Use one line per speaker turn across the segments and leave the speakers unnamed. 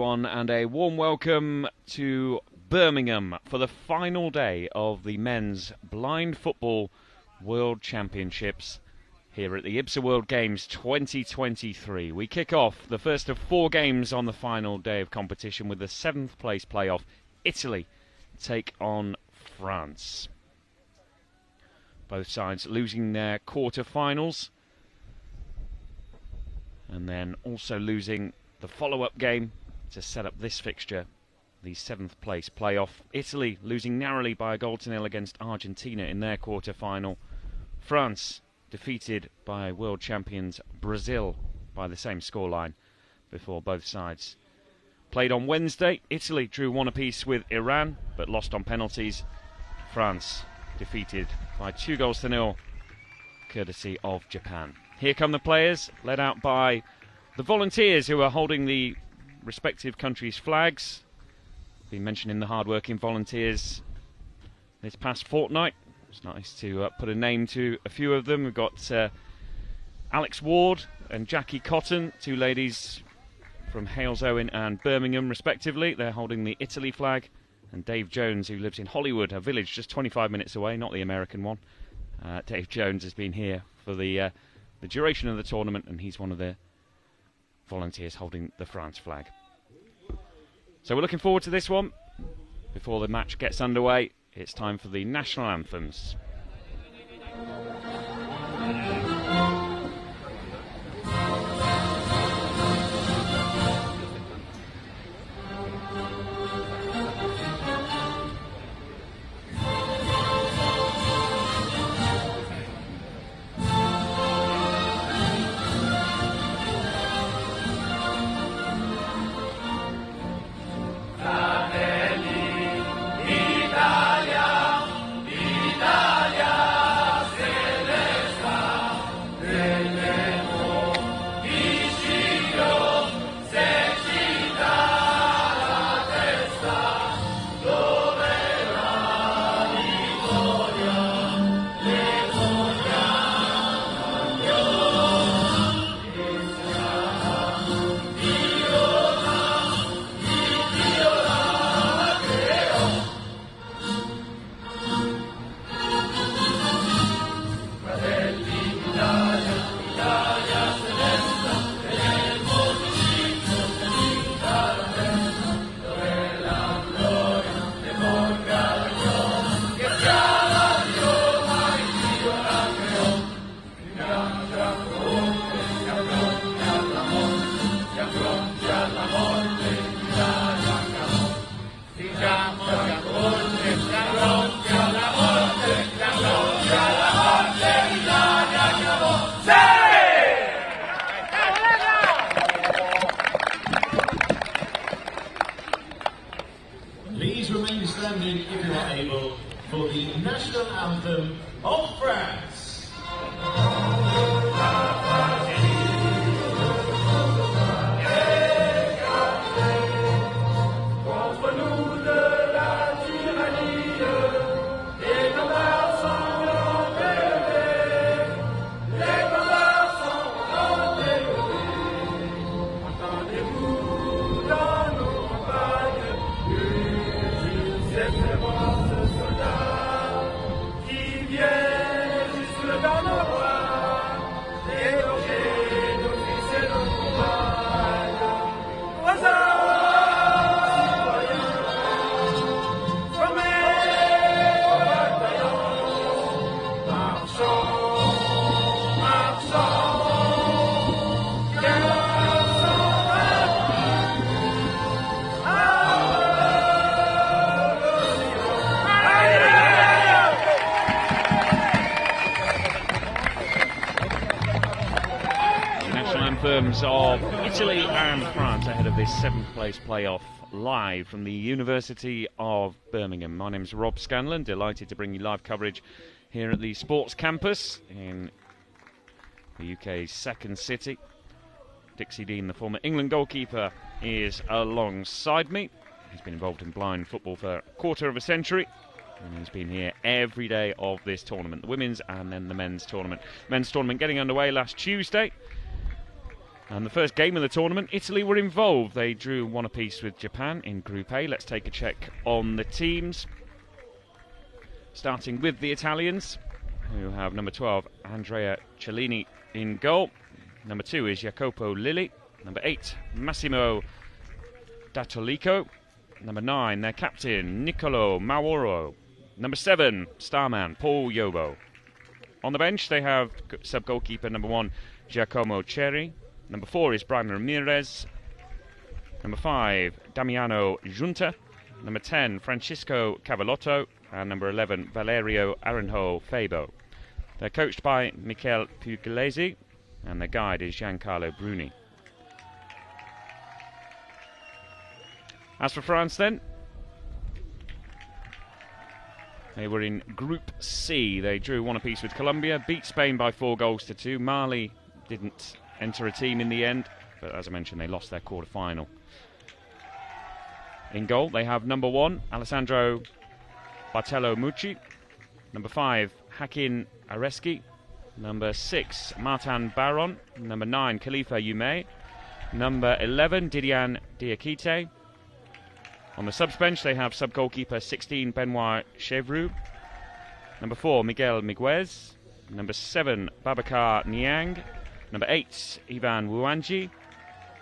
everyone, and a warm welcome to Birmingham for the final day of the Men's Blind Football World Championships here at the IBSA World Games 2023. We kick off the first of 4 games on the final day of competition with the 7th place playoff. Italy take on France. Both sides losing their quarter-finals and then also losing the follow-up game to set up this fixture, the 7th place playoff. Italy losing narrowly by a 0-0 against Argentina in their quarter-final. France defeated by world champions Brazil by the same scoreline before both sides played on Wednesday. Italy drew 1 apiece with Iran but lost on penalties. France defeated by 2-0 courtesy of Japan. Here come the players, led out by the volunteers who are holding the respective countries' flags. Been mentioning the hard-working volunteers this past fortnight. It's nice to put a name to a few of them. We've got Alex Ward and Jackie Cotton, 2 ladies from Halesowen and Birmingham respectively. They're holding the Italy flag. And Dave Jones, who lives in Hollywood, a village just 25 minutes away, not the American one. Dave Jones has been here for the duration of the tournament, and he's one of the volunteers holding the France flag. So we're looking forward to this one. Before the match gets underway, it's time for the national anthems.
Please remain standing if you are able for the national anthem of France.
Anthems of Italy and France ahead of this 7th place playoff, live from the University of Birmingham. My name's Rob Scanlon, delighted to bring you live coverage here at the Sports Campus in the UK's second city. Dixie Dean, the former England goalkeeper, is alongside me. He's been involved in blind football for a quarter of a century, and he's been here every day of this tournament, the women's and then the men's tournament. Men's tournament getting underway last Tuesday. And the first game of the tournament, Italy were involved. They drew 1 apiece with Japan in Group A. Let's take a check on the teams. Starting with the Italians, who have number 12, Andrea Cellini in goal. Number 2 is Jacopo Lilli. Number 8, Massimo Datolico. Number 9, their captain, Niccolo Mauro. Number 7, starman, Paul Yobo. On the bench, they have sub-goalkeeper number 1, Giacomo Cherry. Number 4 is Brian Ramirez. Number 5, Damiano Giunta. Number 10, Francisco Cavallotto. And number 11, Valerio Aranjo Fabo. They're coached by Michele Pugliese, and their guide is Giancarlo Bruni. As for France then, they were in Group C. They drew 1 apiece with Colombia, beat Spain by 4-2. Mali didn't enter a team in the end, but as I mentioned, they lost their quarter-final. In goal, they have number 1, Alessandro Bartolo Mucci. Number 5, Hakim Areski. Number 6, Martin Baron. Number 9, Khalifa Yume. Number 11, Didian Diakite. On the subs bench, they have sub-goalkeeper 16, Benoit Chevroux. Number 4, Miguel Miguez. Number 7, Babacar Niang. Number 8, Ivan Wuanji.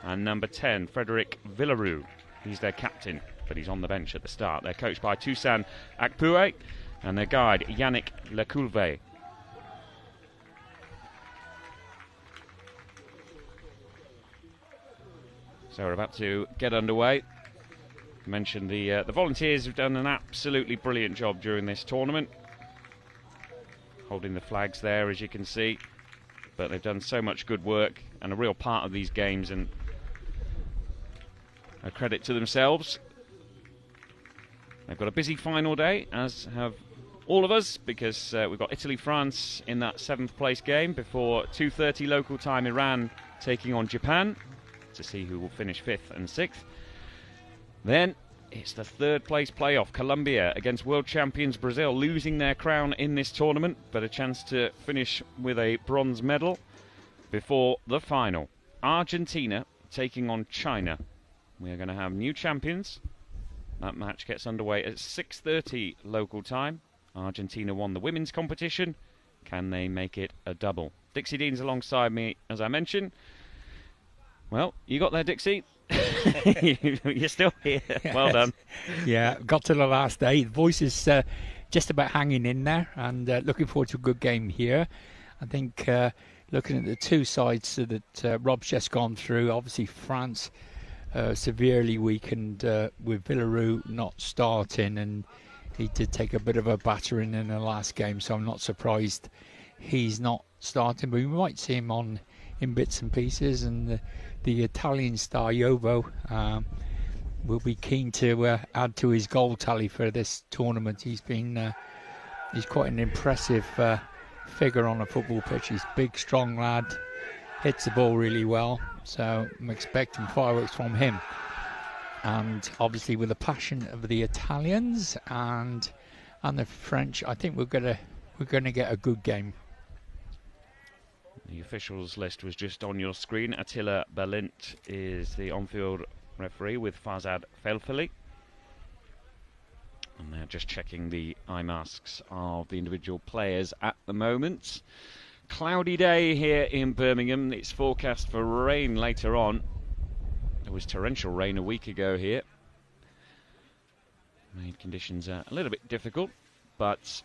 And number 10, Frederic Villaroo. He's their captain, but he's on the bench at the start. They're coached by Toussaint Akpoué and their guide, Yannick Lecoulve. So we're about to get underway. I mentioned the volunteers have done an absolutely brilliant job during this tournament, holding the flags there, as you can see. But they've done so much good work and a real part of these games, and a credit to themselves. They've got a busy final day, as have all of us, because we've got Italy-France in that 7th place game before 2:30 local time, Iran taking on Japan to see who will finish 5th and 6th. Then it's the 3rd place playoff, Colombia against world champions Brazil, losing their crown in this tournament, but a chance to finish with a bronze medal before the final. Argentina taking on China. We are going to have new champions. That match gets underway at 6:30 local time. Argentina won the women's competition. Can they make it a double? Dixie Dean's alongside me, as I mentioned. Well, you got there, Dixie. You're still here. Yes. Well done.
Yeah, got to the last day. The voice is just about hanging in there, and looking forward to a good game here. I think looking at the two sides that Rob's just gone through, obviously France severely weakened with Villaroo not starting, and he did take a bit of a battering in the last game, so I'm not surprised he's not starting, but we might see him on in bits and pieces. And the Italian star Yobo will be keen to add to his goal tally for this tournament. He's quite an impressive figure on a football pitch. He's a big, strong lad, hits the ball really well, so I'm expecting fireworks from him. And obviously with the passion of the Italians and the French, I think we're gonna get a good game.
The officials list was just on your screen. Attila Balint is the on-field referee with Farzad Felfeli. And they're just checking the eye masks of the individual players at the moment. Cloudy day here in Birmingham. It's forecast for rain later on. There was torrential rain a week ago here. Made conditions a little bit difficult, but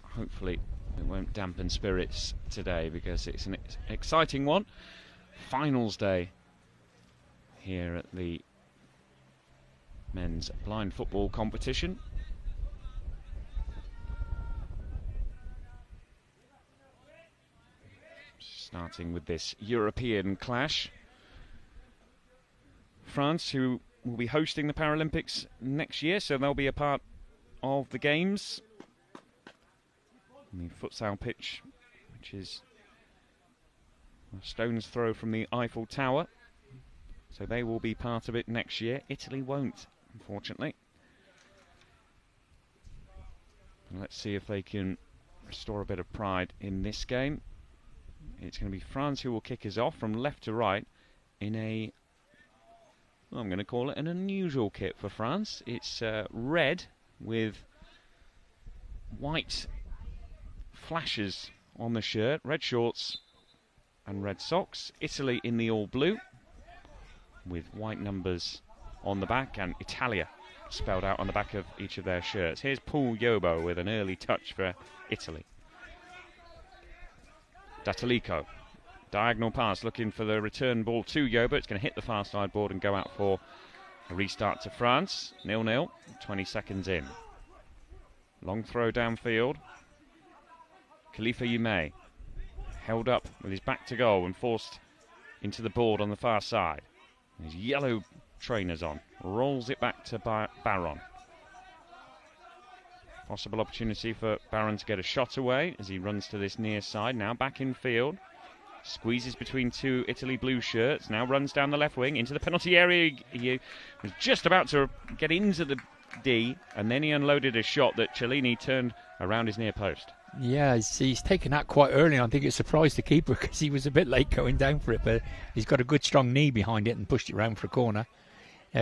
hopefully it won't dampen spirits today, because it's an exciting one. Finals day here at the men's blind football competition. Starting with this European clash. France, who will be hosting the Paralympics next year, so they'll be a part of the games. The futsal pitch, which is a stone's throw from the Eiffel Tower, so they will be part of it next year. Italy won't, unfortunately. And let's see if they can restore a bit of pride in this game. it's going to be France who will kick us off from left to right in a, well, I'm going to call it an unusual kit for France. It's red with white flashes on the shirt, red shorts and red socks. Italy in the all blue with white numbers on the back and Italia spelled out on the back of each of their shirts. Here's Paul Yobo with an early touch for Italy. Datalico, diagonal pass, looking for the return ball to Yobo. It's going to hit the far side board and go out for a restart to France. 0-0, 20 seconds in. Long throw downfield. Khalifa Yume held up with his back to goal and forced into the board on the far side. His yellow trainers on. Rolls it back to Baron. Possible opportunity for Baron to get a shot away as he runs to this near side. Now back in field. Squeezes between two Italy blue shirts. Now runs down the left wing into the penalty area. He was just about to get into the D, and then he unloaded a shot that Cellini turned around his near post.
Yeah, he's taken that quite early. I think it surprised the keeper because he was a bit late going down for it, but he's got a good strong knee behind it and pushed it round for a corner.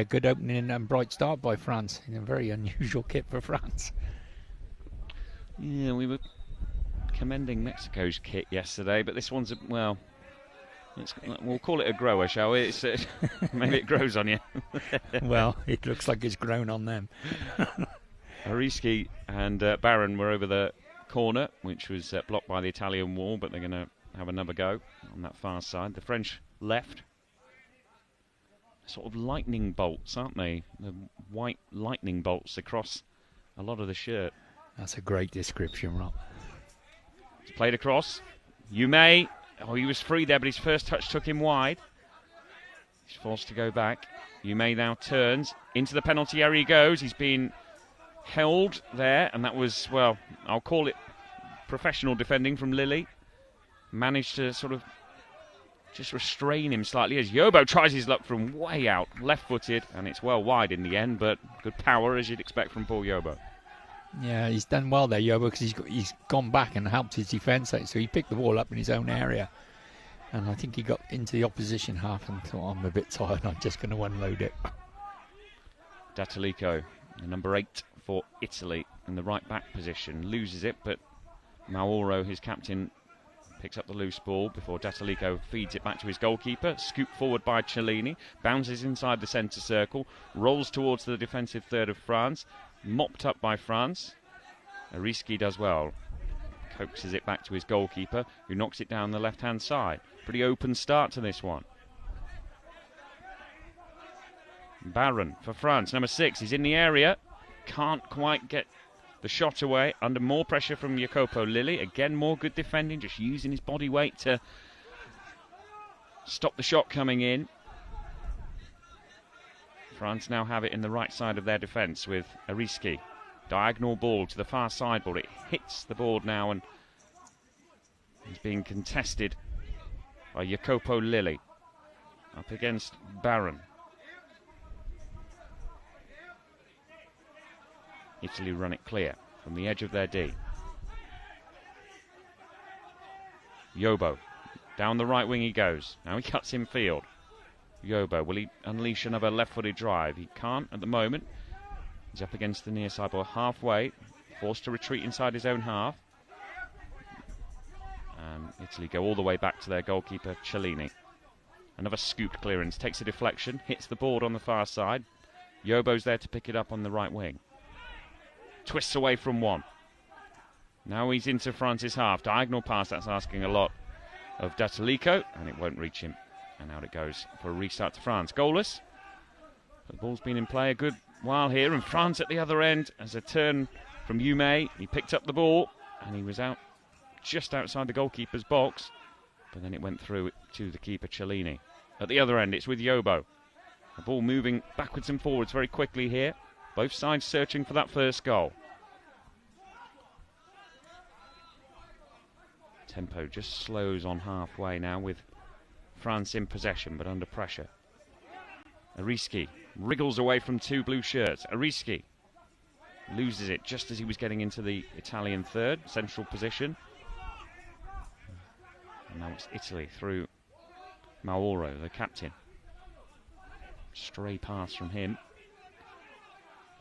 Good opening and bright start by France in a very unusual kit for France.
Yeah, we were commending Mexico's kit yesterday, but this one's, well, we'll call it a grower, shall we? Maybe it grows on you.
Well, it looks like it's grown on them.
Ariski and Baron were over the corner, which was blocked by the Italian wall, but they're going to have another go on that far side. The French left. Sort of lightning bolts, aren't they? The white lightning bolts across a lot of the shirt.
That's a great description, Rob.
It's played across. Yume. Oh, he was free there, but his first touch took him wide. He's forced to go back. Yume now turns. Into the penalty area he goes. He's been held there, and that was, well, I'll call it professional defending from Lilly. Managed to sort of just restrain him slightly as Yobo tries his luck from way out, left-footed, and it's well wide in the end, but good power as you'd expect from Paul Yobo.
Yeah, he's done well there, Yobo, because he's gone back and helped his defence out, so he picked the ball up in his own area. And I think he got into the opposition half and thought, I'm a bit tired, I'm just going to unload it.
Datalico, the number 8 for Italy, in the right-back position, loses it, but Mauro, his captain, picks up the loose ball before Datalico feeds it back to his goalkeeper. Scooped forward by Cellini, bounces inside the centre circle, rolls towards the defensive third of France, mopped up by France. Ariski does well, coaxes it back to his goalkeeper, who knocks it down the left-hand side. Pretty open start to this one. Baron for France, number 6, he's in the area, can't quite get the shot away, under more pressure from Jacopo Lilly. Again, more good defending, just using his body weight to stop the shot coming in. France now have it in the right side of their defence with Ariski. Diagonal ball to the far sideboard. It hits the board now and is being contested by Jacopo Lilly. Up against Baron. Italy run it clear from the edge of their D. Yobo, down the right wing he goes. Now he cuts in field. Yobo, will he unleash another left-footed drive? He can't at the moment. He's up against the near side ball halfway, forced to retreat inside his own half. And Italy go all the way back to their goalkeeper, Cellini. Another scooped clearance, takes a deflection, hits the board on the far side. Yobo's there to pick it up on the right wing. Twists away from one. Now he's into France's half. Diagonal pass, that's asking a lot of Datalico, and it won't reach him. And out it goes for a restart to France. Goalless. The ball's been in play a good while here, and France at the other end as a turn from Yume. He picked up the ball, and he was out just outside the goalkeeper's box, but then it went through to the keeper, Cellini. At the other end, it's with Yobo. The ball moving backwards and forwards very quickly here. Both sides searching for that first goal. Tempo just slows on halfway now with France in possession but under pressure. Ariski wriggles away from two blue shirts. Ariski loses it just as he was getting into the Italian third, central position. And now it's Italy through Mauro, the captain. Stray pass from him.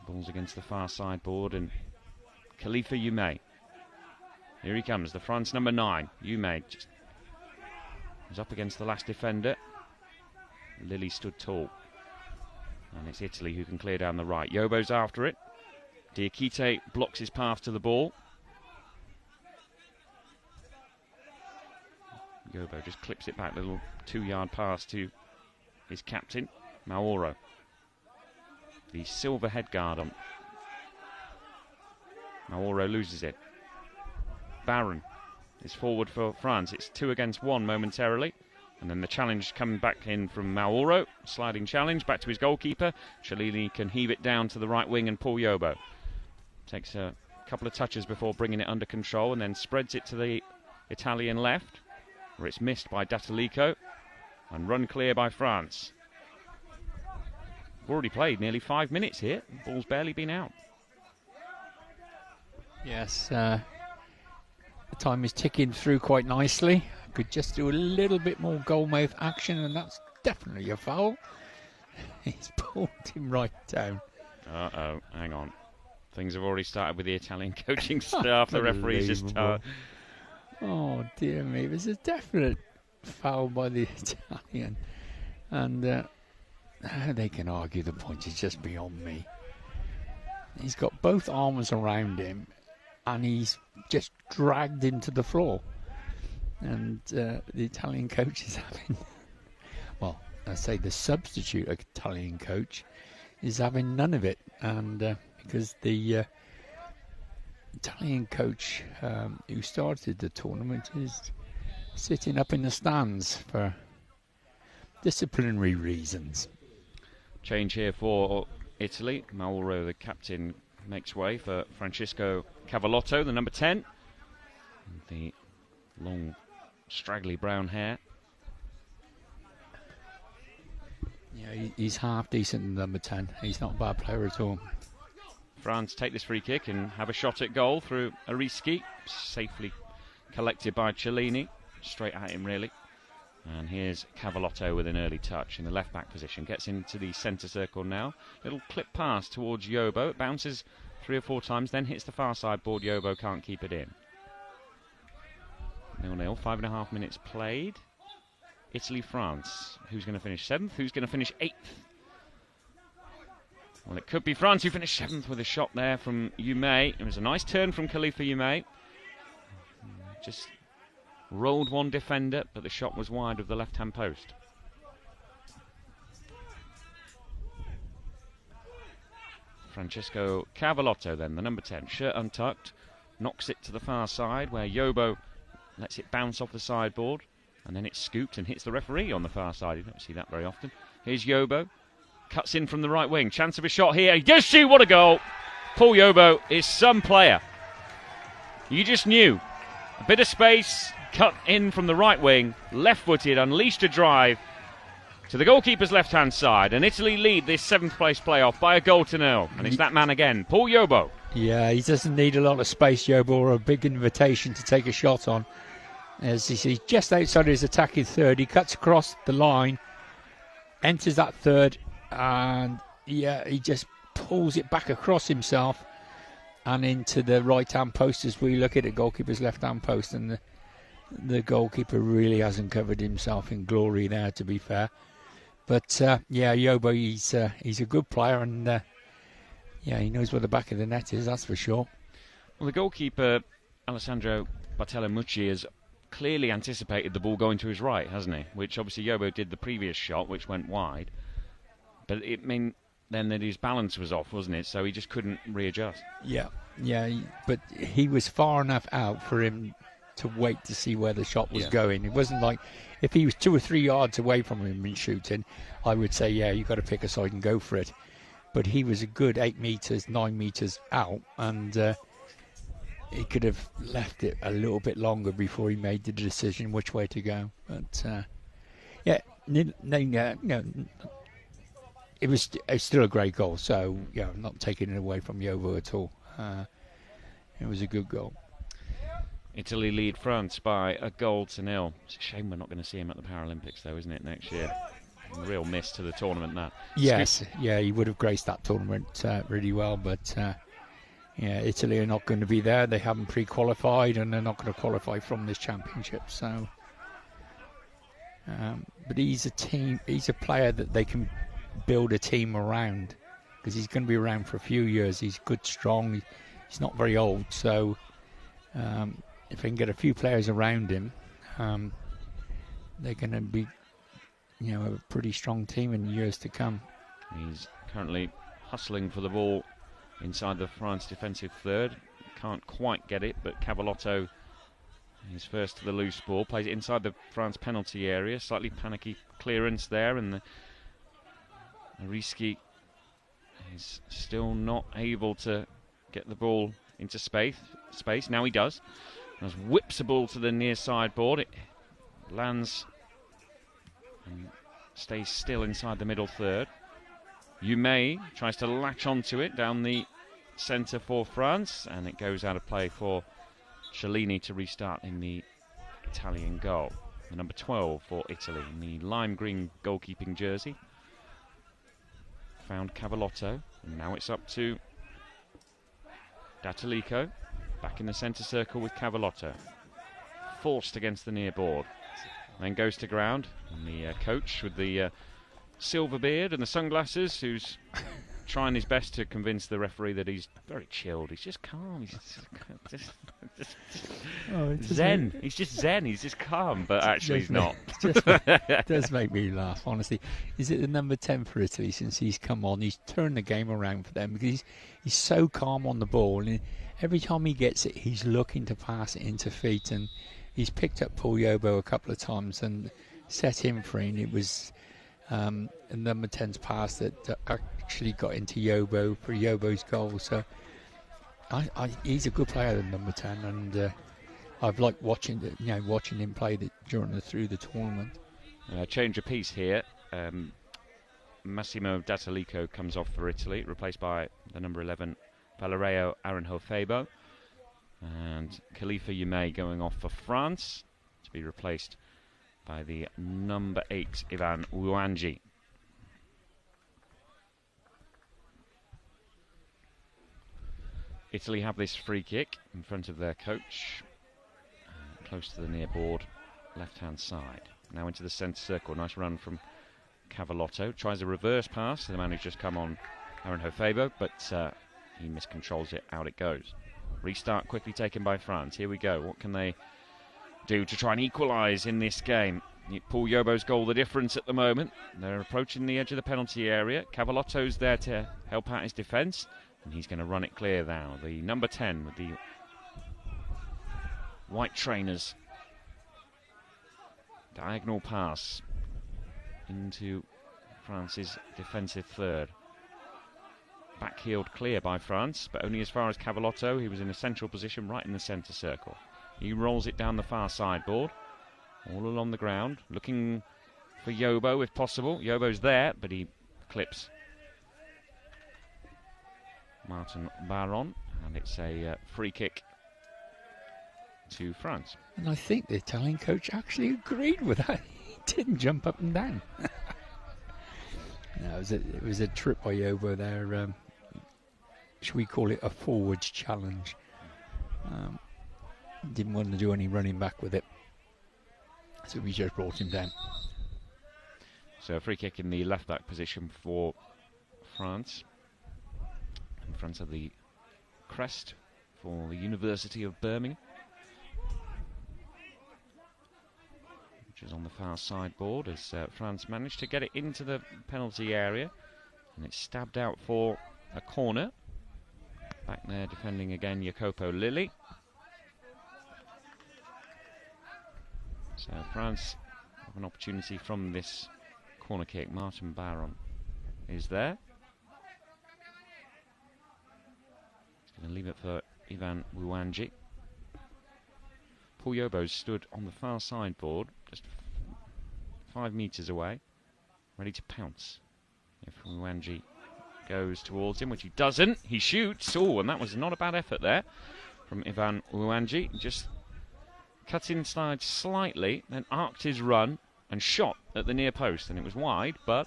Ball's against the far sideboard, and Khalifa Yume. Here he comes, the France number 9. Yume just is up against the last defender. Lily stood tall. And it's Italy who can clear down the right. Yobo's after it. Diakite blocks his path to the ball. Yobo just clips it back, little 2-yard pass to his captain, Mauro. The silver headguard on. Mauro loses it. Baron is forward for France. It's 2 against 1 momentarily. And then the challenge coming back in from Mauro. Sliding challenge back to his goalkeeper. Cellini can heave it down to the right wing, and Paul Yobo takes a couple of touches before bringing it under control and then spreads it to the Italian left, where it's missed by Datalico and run clear by France. We've already played nearly 5 minutes here. The ball's barely been out.
Yes, the time is ticking through quite nicely. Could just do a little bit more goalmouth action, and that's definitely a foul. He's pulled him right down.
Uh-oh, hang on. Things have already started with the Italian coaching staff. The referee's just...
Oh, dear me. There's a definite foul by the Italian. And how they can argue the point is just beyond me. He's got both arms around him, and he's just dragged him to the floor. And the Italian coach is having... Well, I say the substitute Italian coach is having none of it. And because the Italian coach who started the tournament is sitting up in the stands for disciplinary reasons.
Change here for Italy. Mauro, the captain, makes way for Francesco Cavallotto, the number 10. The long, straggly brown hair.
Yeah, he's half decent in number 10. He's not a bad player at all.
France take this free kick and have a shot at goal through Ariski, safely collected by Cellini, straight at him really. And here's Cavallotto with an early touch in the left back position, gets into the centre circle now, little clip pass towards Yobo, it bounces 3 or 4 times, then hits the far side board. Yobo can't keep it in. 0-0, 5.5 minutes played. Italy-France, who's going to finish 7th, who's going to finish 8th? Well, it could be France who finished 7th with a shot there from Yume. It was a nice turn from Khalifa Yume. Just rolled one defender, but the shot was wide of the left-hand post. Francesco Cavallotto then, the number 10, shirt untucked, knocks it to the far side where Yobo lets it bounce off the sideboard, and then it's scooped and hits the referee on the far side. You don't see that very often. Here's Yobo. Cuts in from the right wing. Chance of a shot here. He does shoot. What a goal. Paul Yobo is some player. You just knew. A bit of space. Cut in from the right wing. Left-footed. Unleashed a drive to the goalkeeper's left-hand side. And Italy lead this 7th place playoff by a goal to 0. And it's that man again, Paul Yobo.
Yeah, he doesn't need a lot of space, Yobo, or a big invitation to take a shot on. As he's just outside his attacking third. He cuts across the line. Enters that third. And yeah, he just pulls it back across himself and into the right-hand post as we look at the goalkeeper's left-hand post. And the goalkeeper really hasn't covered himself in glory there, to be fair. But yeah, Yobo, he's a good player, and yeah, he knows where the back of the net is, that's for sure.
Well, the goalkeeper, Alessandro Bartolomucci, has clearly anticipated the ball going to his right, hasn't he? Which obviously Yobo did the previous shot, which went wide. But it meant then that his balance was off, wasn't it? So he just couldn't readjust.
Yeah, but he was far enough out for him to wait to see where the shot was going. It wasn't like if he was 2 or 3 yards away from him and shooting, I would say, yeah, you've got to pick a side and go for it. But he was a good 8 metres, 9 metres out, and he could have left it a little bit longer before he made the decision which way to go. But yeah, it was still a great goal. So yeah, I'm not taking it away from Yobo at all. It was a good goal.
Italy lead France by 1-0. It's a shame we're not going to see him at the Paralympics, though, isn't it, next year? A real miss to the tournament, that.
Yes, yeah, he would have graced that tournament really well, but yeah, Italy are not going to be there. They haven't pre-qualified, and they're not going to qualify from this championship. So, but he's a player that they can build a team around, because he's going to be around for a few years. He's good, strong. He's not very old, so if they can get a few players around him, they're going to be, a pretty strong team in years to come.
He's currently hustling for the ball inside the France defensive third. Can't quite get it, but Cavallotto is first to the loose ball. Plays it inside the France penalty area. Slightly panicky clearance there, and Ariski is still not able to get the ball into space. Now he does. Just whips the ball to the near sideboard. It lands and stays still inside the middle third. Umay tries to latch onto it down the centre for France, and it goes out of play for Cellini to restart in the Italian goal. The number 12 for Italy in the lime green goalkeeping jersey. Found Cavallotto, and now it's up to Datalico, back in the centre circle with Cavallotto. Forced against the near board. Then goes to ground, and the coach with the silver beard and the sunglasses, who's trying his best to convince the referee that he's very chilled. He's just calm. He's just zen. He's just zen. He's just calm, but actually he's not.
It does make me laugh, honestly. Is it the number 10 for Italy since he's come on? He's turned the game around for them, because he's so calm on the ball, and every time he gets it, he's looking to pass it into feet, and he's picked up Paul Yobo a couple of times and set him free, and it was a number 10's pass that actually got into Yobo for Yobo's goal. So he's a good player, the number 10, and I've liked watching him play through the tournament.
Change of piece here. Massimo Datalico comes off for Italy, replaced by the number 11 Valerio Aranjo-Febo, and Khalifa Umay going off for France to be replaced by the number 8 Ivan Uwanji. Italy have this free kick in front of their coach, close to the near board, left-hand side. Now into the centre circle. Nice run from Cavallotto. Tries a reverse pass to the man who's just come on, Aranjo-Febo, but he miscontrols it. Out it goes. Restart quickly taken by France. Here we go. What can they do to try and equalise in this game? Paul Yobo's goal the difference at the moment. They're approaching the edge of the penalty area. Cavallotto's there to help out his defence, and he's going to run it clear now. The number 10 with the white trainers. Diagonal pass into France's defensive third. Back-heeled clear by France, but only as far as Cavallotto. He was in a central position right in the centre circle. He rolls it down the far sideboard, all along the ground, looking for Yobo if possible. Yobo's there, but he clips Martin Baron, and it's a free kick to France.
And I think the Italian coach actually agreed with that. He didn't jump up and down. No, it was a trip by Yobo there. Should we call it a forwards challenge? Didn't want to do any running back with it, so we just brought him down.
So a free kick in the left back position for France, in front of the crest for the University of Birmingham, which is on the far sideboard, as France managed to get it into the penalty area, and it's stabbed out for a corner. Back there defending again, Jacopo Lilli. So France have an opportunity from this corner kick. Martin Baron is there. He's going to leave it for Ivan Uwanji. Paul Yobo stood on the far sideboard, just 5 metres away, ready to pounce. If Uwanji goes towards him, which he doesn't, he shoots. Oh, and that was not a bad effort there from Ivan Uwanji. Just cut inside slightly, then arced his run and shot at the near post, and it was wide, but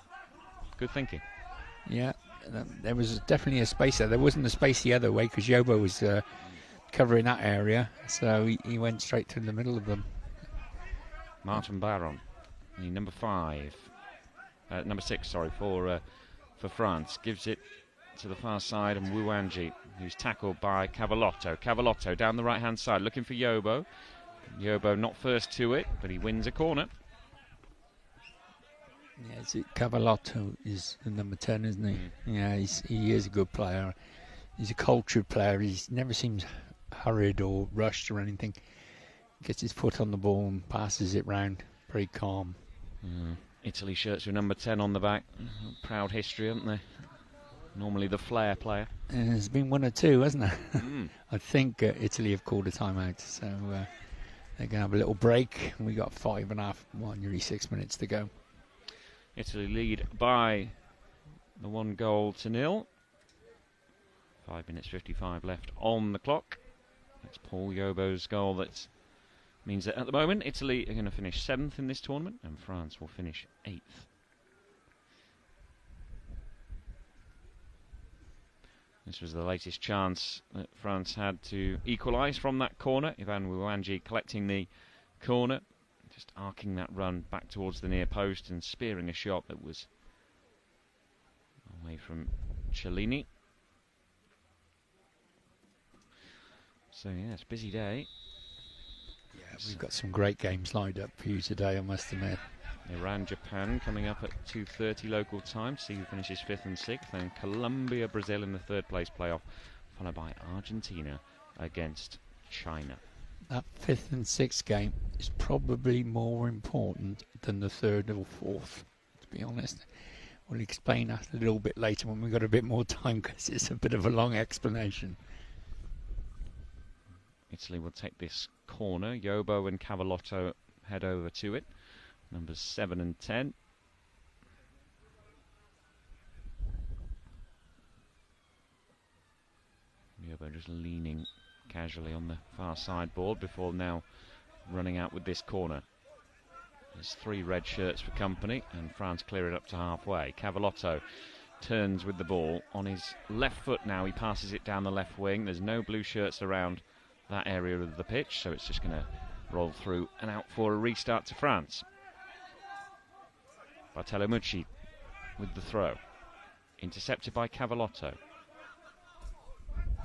good thinking.
Yeah, there was definitely a space there. There wasn't a space the other way because Yobo was covering that area, so he went straight to the middle of them.
Martin Baron, the number 6, for France, gives it to the far side, and Wuanji, who's tackled by Cavallotto. Cavallotto down the right-hand side, looking for Yobo. Yobo not first to it, but he wins a corner.
Yeah, Cavallotto is the number 10, isn't he? Yeah, he is a good player. He's a cultured player. He never seems hurried or rushed or anything. Gets his foot on the ball and passes it round. Very calm.
Italy shirts with number 10 on the back. Proud history, haven't they? Normally the flair player.
There's been one or two, hasn't there? I think Italy have called a timeout, so they're going to have a little break. We got nearly 6 minutes to go.
Italy lead by the 1-0. 5 minutes 55 left on the clock. That's Paul Yobo's goal. That means that at the moment Italy are going to finish 7th in this tournament and France will finish 8th. This was the latest chance that France had to equalise from that corner. Ivan Wuanji collecting the corner, just arcing that run back towards the near post and spearing a shot that was away from Cellini. So yeah, it's a busy day.
Yeah, we've got some great games lined up for you today, I must admit.
Iran, Japan coming up at 2:30 local time. See who finishes 5th and 6th. Then Colombia, Brazil in the 3rd place playoff, followed by Argentina against China.
That 5th and 6th game is probably more important than the 3rd or 4th, to be honest. We'll explain that a little bit later when we've got a bit more time, because it's a bit of a long explanation.
Italy will take this corner. Yobo and Cavallotto head over to it. Numbers 7 and 10. Yobo just leaning casually on the far sideboard before now running out with this corner. There's 3 red shirts for company, and France clear it up to halfway. Cavallotto turns with the ball on his left foot now. He passes it down the left wing. There's no blue shirts around that area of the pitch, so it's just going to roll through and out for a restart to France. Bartolomucci with the throw. Intercepted by Cavallotto.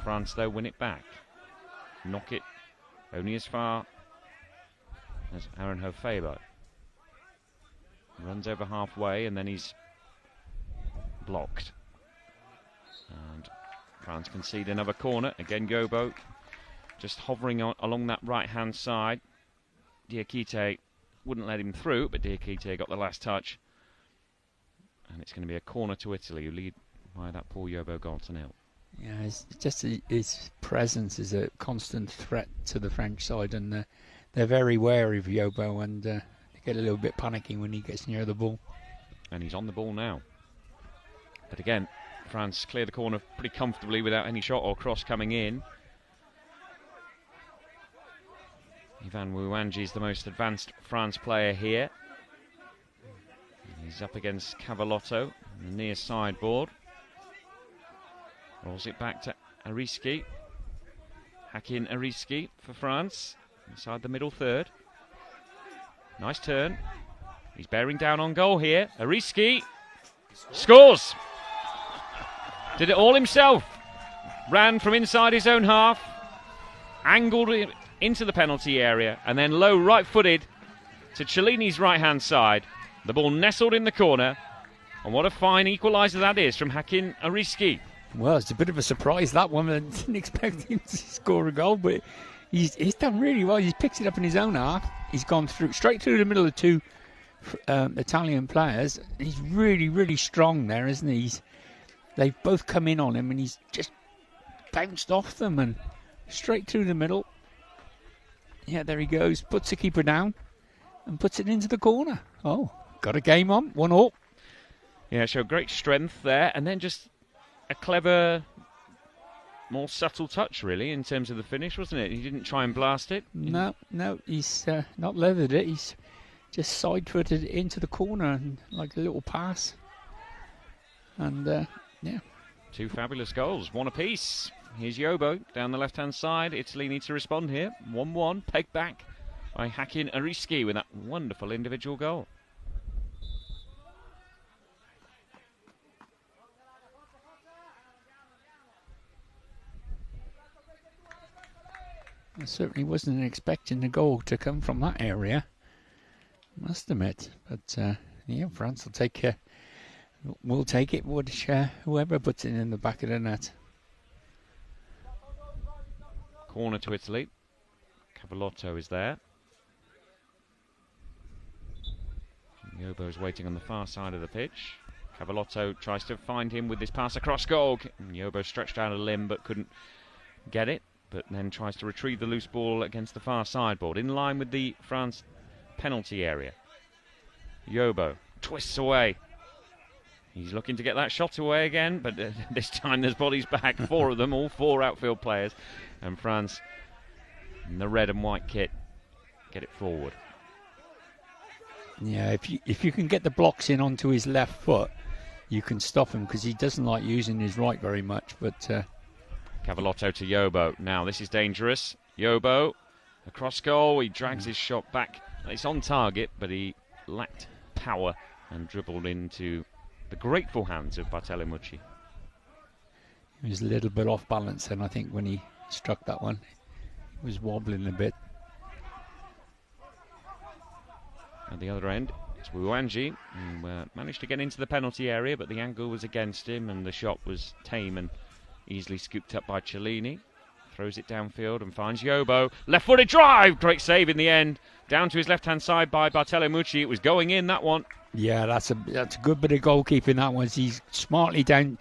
France, though, win it back. Knock it only as far as Aranjo Faber. Runs over halfway and then he's blocked. And France concede another corner. Again, Yobo just hovering along that right-hand side. Diakite wouldn't let him through, but Diakite got the last touch. And it's going to be a corner to Italy, who lead by that Paul Yobo goal to 0.
Yeah, it's just his presence is a constant threat to the French side, and they're very wary of Yobo, and they get a little bit panicky when he gets near the ball.
And he's on the ball now. But again, France clear the corner pretty comfortably without any shot or cross coming in. Ivan Wuanji is the most advanced France player here. He's up against Cavallotto on the near sideboard. Rolls it back to Ariski. Hakim Ariski for France. Inside the middle third. Nice turn. He's bearing down on goal here. Ariski scores! Did it all himself. Ran from inside his own half. Angled it into the penalty area. And then low right-footed to Cellini's right-hand side. The ball nestled in the corner. And what a fine equaliser that is from Hakim Ariski.
Well, it's a bit of a surprise, that one. I didn't expect him to score a goal, but he's done really well. He's picked it up in his own half. He's gone straight through the middle of 2 Italian players. He's really, really strong there, isn't he? They've both come in on him, and he's just bounced off them and straight through the middle. Yeah, there he goes. Puts the keeper down and puts it into the corner. Oh, got a game on. 1-0. Yeah,
so great strength there, and then just a clever more subtle touch, really, in terms of the finish, wasn't it? He didn't try and blast it.
No, he's not leathered it. He's just side-footed it into the corner, and like a little pass. And, yeah.
2 fabulous goals, 1 apiece. Here's Yobo down the left-hand side. Italy needs to respond here. 1-1, pegged back by Hakim Ariski with that wonderful individual goal.
I certainly wasn't expecting the goal to come from that area, must admit. But yeah, France will take it. Whoever puts it in the back of the net.
Corner to Italy. Cavallotto is there. Yobo is waiting on the far side of the pitch. Cavallotto tries to find him with this pass across goal. Yobo stretched out a limb but couldn't get it, but then tries to retrieve the loose ball against the far sideboard, in line with the France penalty area. Yobo twists away. He's looking to get that shot away again, but this time there's bodies back, 4 of them, all 4 outfield players, and France, in the red and white kit, get it forward.
Yeah, if you can get the blocks in onto his left foot, you can stop him, because he doesn't like using his right very much, but...
Cavallotto to Yobo. Now this is dangerous. Yobo across goal. He drags his shot back. It's on target, but he lacked power and dribbled into the grateful hands of Bartolomucci.
He was a little bit off balance then, I think, when he struck that one. He was wobbling a bit.
At the other end, it's Wuanji, who managed to get into the penalty area, but the angle was against him and the shot was tame and easily scooped up by Cellini. Throws it downfield and finds Yobo. Left-footed drive! Great save in the end. Down to his left-hand side by Bartolomucci. It was going in, that one.
Yeah, that's a good bit of goalkeeping, that one. He's smartly down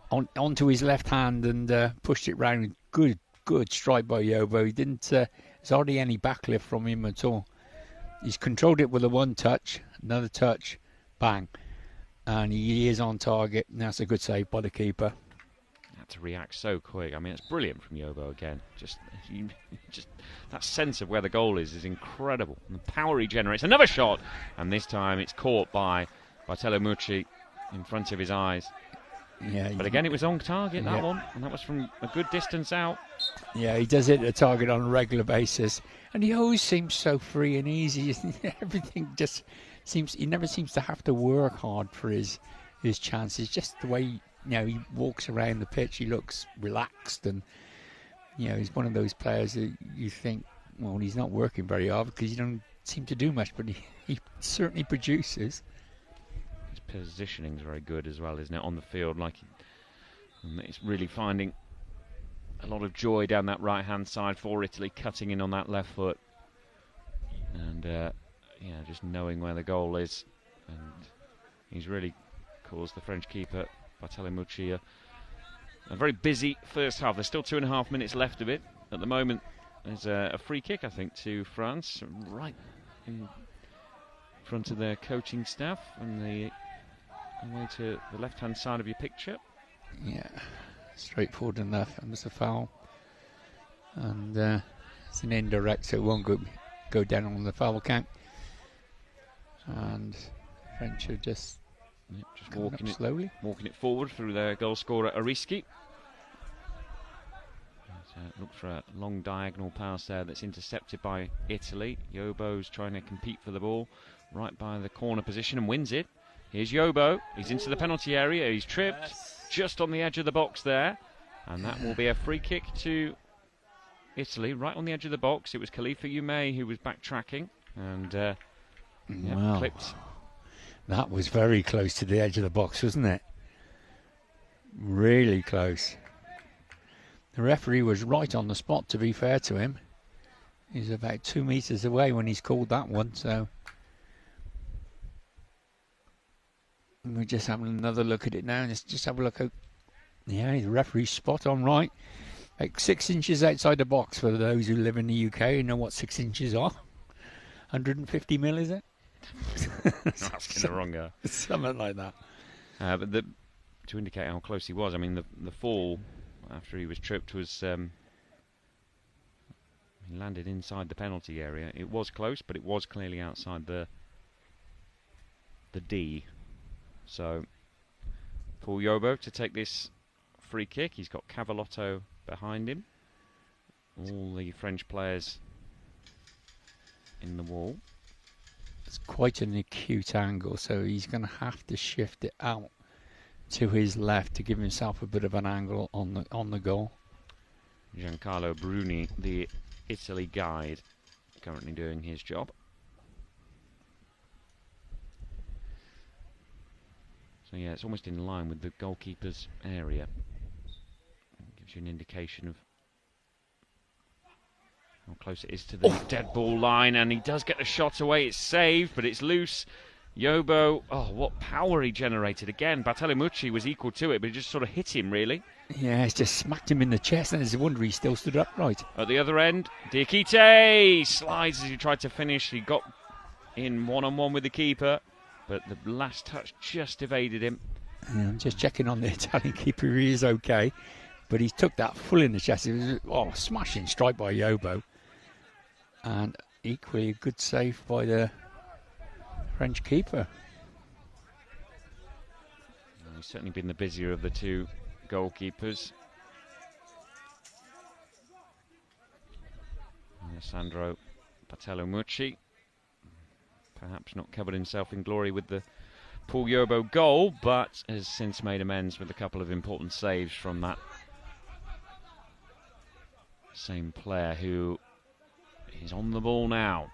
onto his left hand and pushed it round. Good strike by Yobo. He didn't... there's hardly any backlift from him at all. He's controlled it with a 1 touch, another touch, bang. And he is on target. And that's a good save by the keeper.
To react so quick. I mean, it's brilliant from Yobo again. Just that sense of where the goal is incredible. And the power he generates. Another shot, and this time it's caught by Bartolomucci in front of his eyes.
Yeah,
but again, it was on target, that one, and that was from a good distance out.
Yeah, he does hit the target on a regular basis, and he always seems so free and easy. Everything just seems. He never seems to have to work hard for his chances. Just the way. He walks around the pitch, he looks relaxed, and he's one of those players that you think, well, he's not working very hard because he don't seem to do much, but he certainly produces.
His positioning's very good as well, isn't it, on the field? Like it's really finding a lot of joy down that right-hand side for Italy, cutting in on that left foot, and just knowing where the goal is, and he's really caused the French keeper Bartolomucci a very busy first half. There's still 2.5 minutes left of it. At the moment, there's a free kick, I think, to France, right in front of their coaching staff, and the way to the left-hand side of your picture.
Yeah, straightforward enough. And there's a foul, and it's an indirect, so it won't go down on the foul count. And French are just walking it forward through their goal scorer Ariski. Look for a long diagonal pass there that's intercepted by Italy. Yobo's trying to compete for the ball right by the corner position and wins it. Here's Yobo. He's into the penalty area. He's tripped just on the edge of the box there, and that will be a free kick to Italy right on the edge of the box. It was Khalifa Youmé who was backtracking and clipped. That was very close to the edge of the box, wasn't it? Really close. The referee was right on the spot, to be fair to him. He's about 2 metres away when he's called that one, so... We're just having another look at it now. Let's just have a look at... Yeah, the referee's spot on right. Like 6 inches outside the box for those who live in the UK and know what 6 inches are. 150 mil, is it?
Asking the wrong guy.
Something like that.
But to indicate how close he was, I mean, the fall after he was tripped was he landed inside the penalty area. It was close, but it was clearly outside the D. So Paul Yobo to take this free kick. He's got Cavallotto behind him. All the French players in the wall.
It's quite an acute angle, so he's going to have to shift it out to his left to give himself a bit of an angle on the goal.
Giancarlo Bruni, the Italy guide, currently doing his job. So yeah, it's almost in line with the goalkeeper's area. It gives you an indication of how close it is to the dead ball line, and he does get the shot away. It's saved, but it's loose. Yobo, oh, what power he generated. Again, Bartolomucci was equal to it, but it just sort of hit him, really.
Yeah, it's just smacked him in the chest, and it's a wonder he still stood upright.
At the other end, Diakite slides as he tried to finish. He got in one-on-one with the keeper, but the last touch just evaded him.
Yeah, I'm just checking on the Italian keeper. He is okay, but he took that full in the chest. It was a smashing strike by Yobo, and equally a good save by the French keeper.
He's certainly been the busier of the two goalkeepers. Alessandro Bartolomucci perhaps not covered himself in glory with the Paul Yobo goal, but has since made amends with a couple of important saves from that same player, who is on the ball now,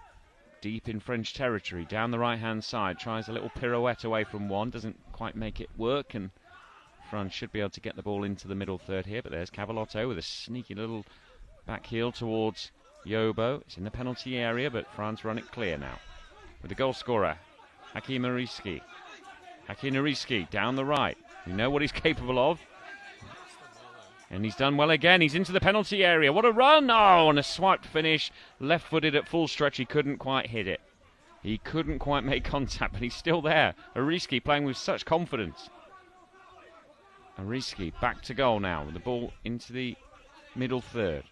deep in French territory, down the right-hand side, tries a little pirouette away from one, doesn't quite make it work, and France should be able to get the ball into the middle third here, but there's Cavallotto with a sneaky little back heel towards Yobo. It's in the penalty area, but France run it clear now. With the goal scorer, Hakim Ariski. Hakim Ariski down the right. You know what he's capable of. And he's done well again. He's into the penalty area. What a run! Oh, and a swiped finish. Left-footed at full stretch. He couldn't quite hit it. He couldn't quite make contact, but he's still there. Ariski playing with such confidence. Ariski back to goal now with the ball into the middle third.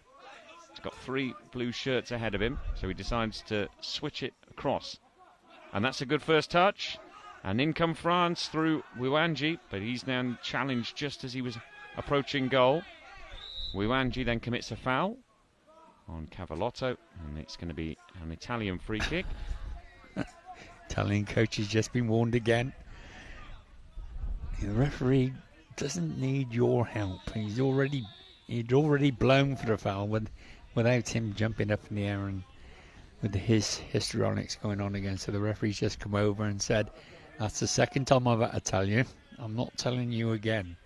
He's got three blue shirts ahead of him, so he decides to switch it across. And that's a good first touch. And in come France through Wiwanji, but he's now challenged just as he was approaching goal. Wiwanji then commits a foul on Cavallotto, and it's going to be an Italian free kick.
Italian coach has just been warned again. The referee doesn't need your help. He'd already blown for the foul without him jumping up in the air and with his histrionics going on again. So the referee's just come over and said, "That's the second time I've had to tell you. I'm not telling you again."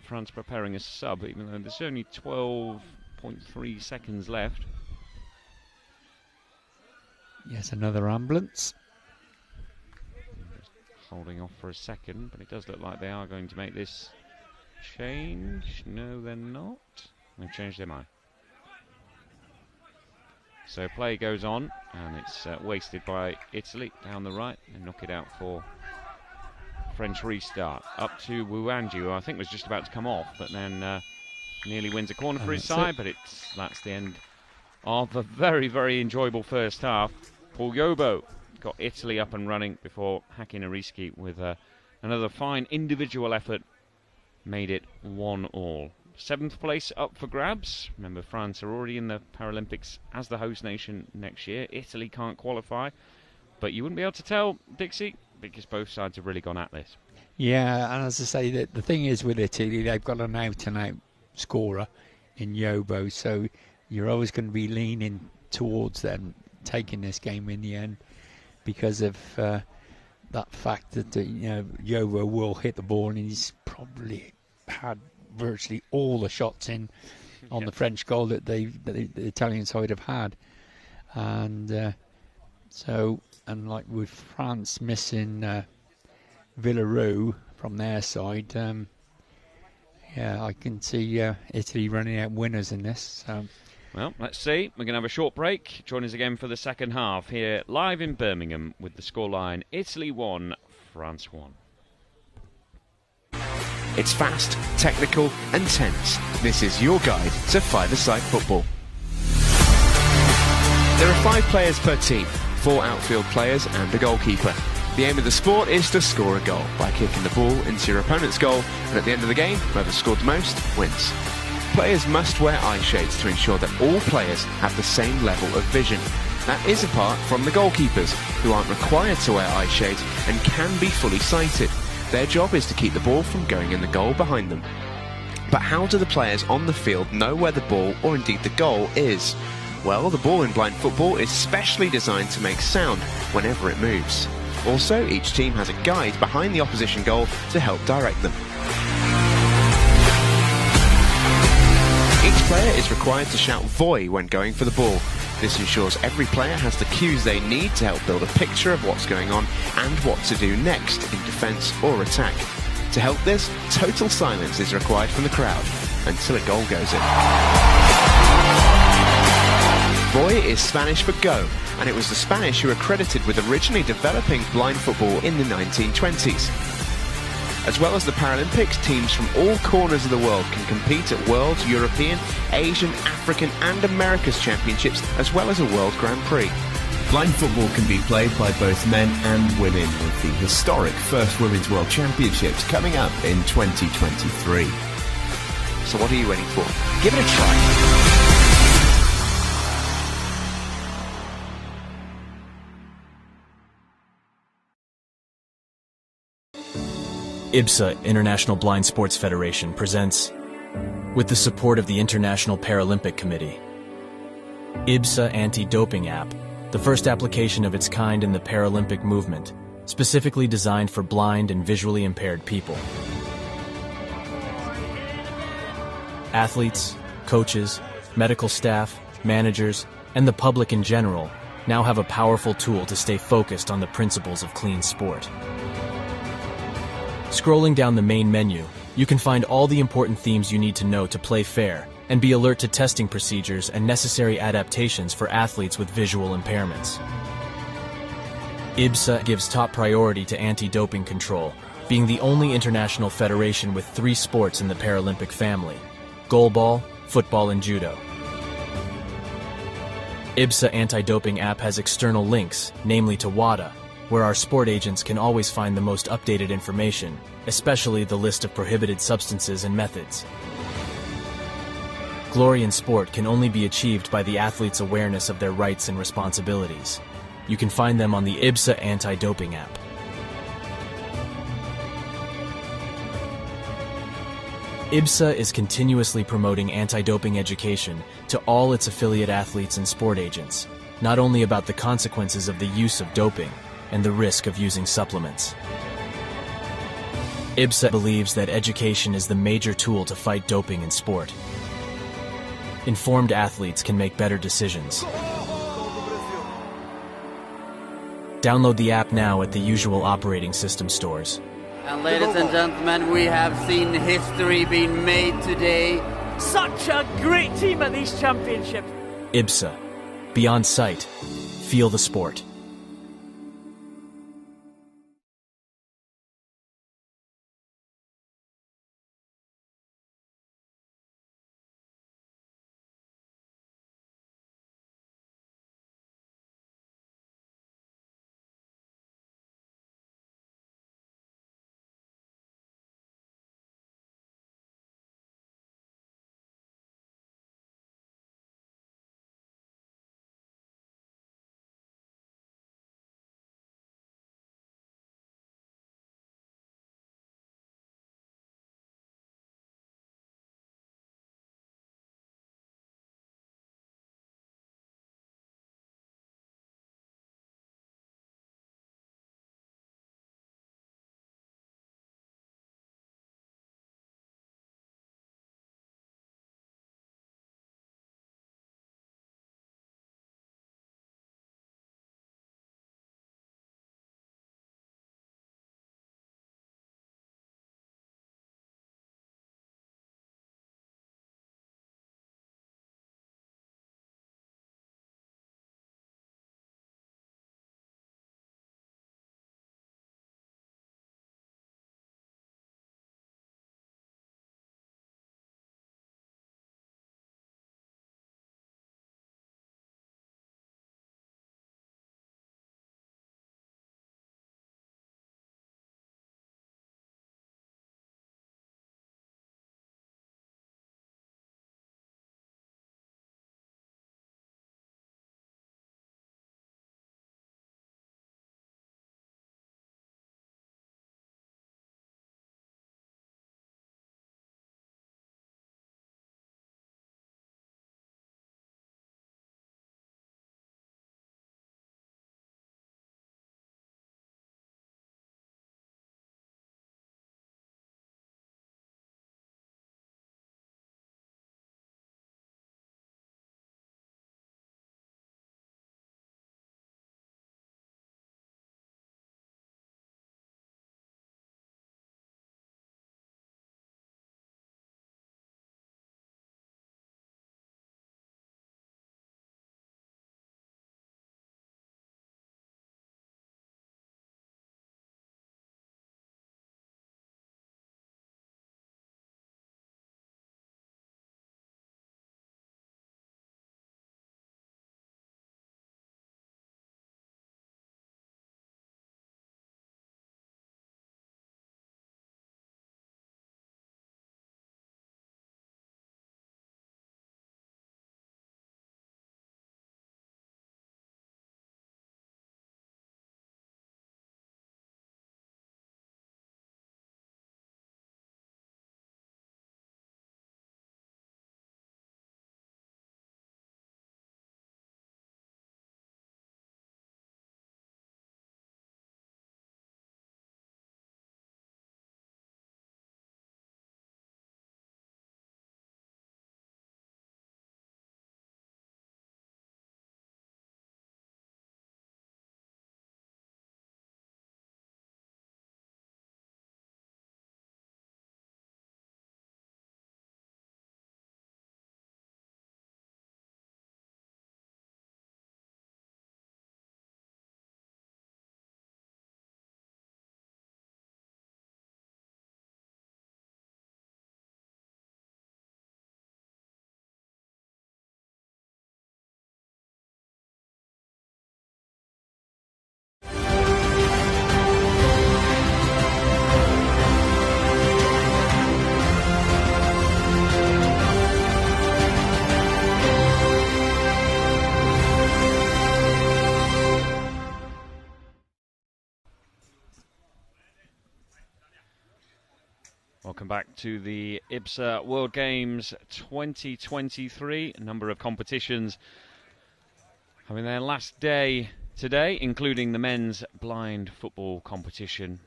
France preparing a sub, even though there's only 12.3 seconds left.
Yes, another ambulance.
Just holding off for a second, but it does look like they are going to make this change. No, they're not. They've changed their mind. So play goes on, and it's wasted by Italy down the right, and knock it out for French restart. Up to Wiwanji, who I think was just about to come off, but then nearly wins a corner for his side, but that's the end of a very, very enjoyable first half. Paul Yobo got Italy up and running before Hakim Ariski, with another fine individual effort, made it 1-1. 7th place up for grabs. Remember, France are already in the Paralympics as the host nation next year. Italy can't qualify, but you wouldn't be able to tell, Dixie, because both sides have really gone at this.
Yeah, and as I say, the thing is with Italy, they've got an out-and-out scorer in Yobo, so you're always going to be leaning towards them taking this game in the end because of that fact that Yobo will hit the ball, and he's probably had virtually all the shots in on the French goal that the Italian side have had, and like with France missing Villaroo from their side, I can see Italy running out winners in this. So.
Well, let's see. We're going to have a short break. Join us again for the second half here live in Birmingham with the scoreline Italy 1, France 1.
It's fast, technical and tense. This is your guide to five-a-side football. There are 5 players per team, 4 outfield players and a goalkeeper. The aim of the sport is to score a goal by kicking the ball into your opponent's goal, and at the end of the game, whoever scored the most wins. Players must wear eye shades to ensure that all players have the same level of vision. That is apart from the goalkeepers, who aren't required to wear eye shades and can be fully sighted. Their job is to keep the ball from going in the goal behind them. But how do the players on the field know where the ball, or indeed the goal, is? Well, the ball in blind football is specially designed to make sound whenever it moves. Also, each team has a guide behind the opposition goal to help direct them. Each player is required to shout "Voy" when going for the ball. This ensures every player has the cues they need to help build a picture of what's going on and what to do next in defence or attack. To help this, total silence is required from the crowd until a goal goes in. Voy is Spanish for go, and it was the Spanish who were credited with originally developing blind football in the 1920s. As well as the Paralympics, teams from all corners of the world can compete at World, European, Asian, African and America's Championships, as well as a World Grand Prix.
Blind football can be played by both men and women, with the historic first Women's World Championships coming up in 2023.
So what are you waiting for? Give it a try.
IBSA, International Blind Sports Federation, presents, with the support of the International Paralympic Committee, IBSA Anti-Doping App, the first application of its kind in the Paralympic movement, specifically designed for blind and visually impaired people. Athletes, coaches, medical staff, managers, and the public in general now have a powerful tool to stay focused on the principles of clean sport. Scrolling down the main menu, you can find all the important themes you need to know to play fair and be alert to testing procedures and necessary adaptations for athletes with visual impairments. IBSA gives top priority to anti-doping control, being the only international federation with 3 sports in the Paralympic family: goalball, football and judo. IBSA Anti-Doping App has external links, namely to WADA, where our sport agents can always find the most updated information, especially the list of prohibited substances and methods. Glory in sport can only be achieved by the athlete's awareness of their rights and responsibilities. You can find them on the IBSA Anti-Doping App. IBSA is continuously promoting anti-doping education to all its affiliate athletes and sport agents, not only about the consequences of the use of doping and the risk of using supplements. IBSA believes that education is the major tool to fight doping in sport. Informed athletes can make better decisions. Download the app now at the usual operating system stores.
And ladies and gentlemen, we have seen history being made today.
Such a great team at these championships.
IBSA. Beyond sight. Feel the sport.
Welcome back to the IBSA World Games 2023. A number of competitions having their last day today, including the men's blind football competition.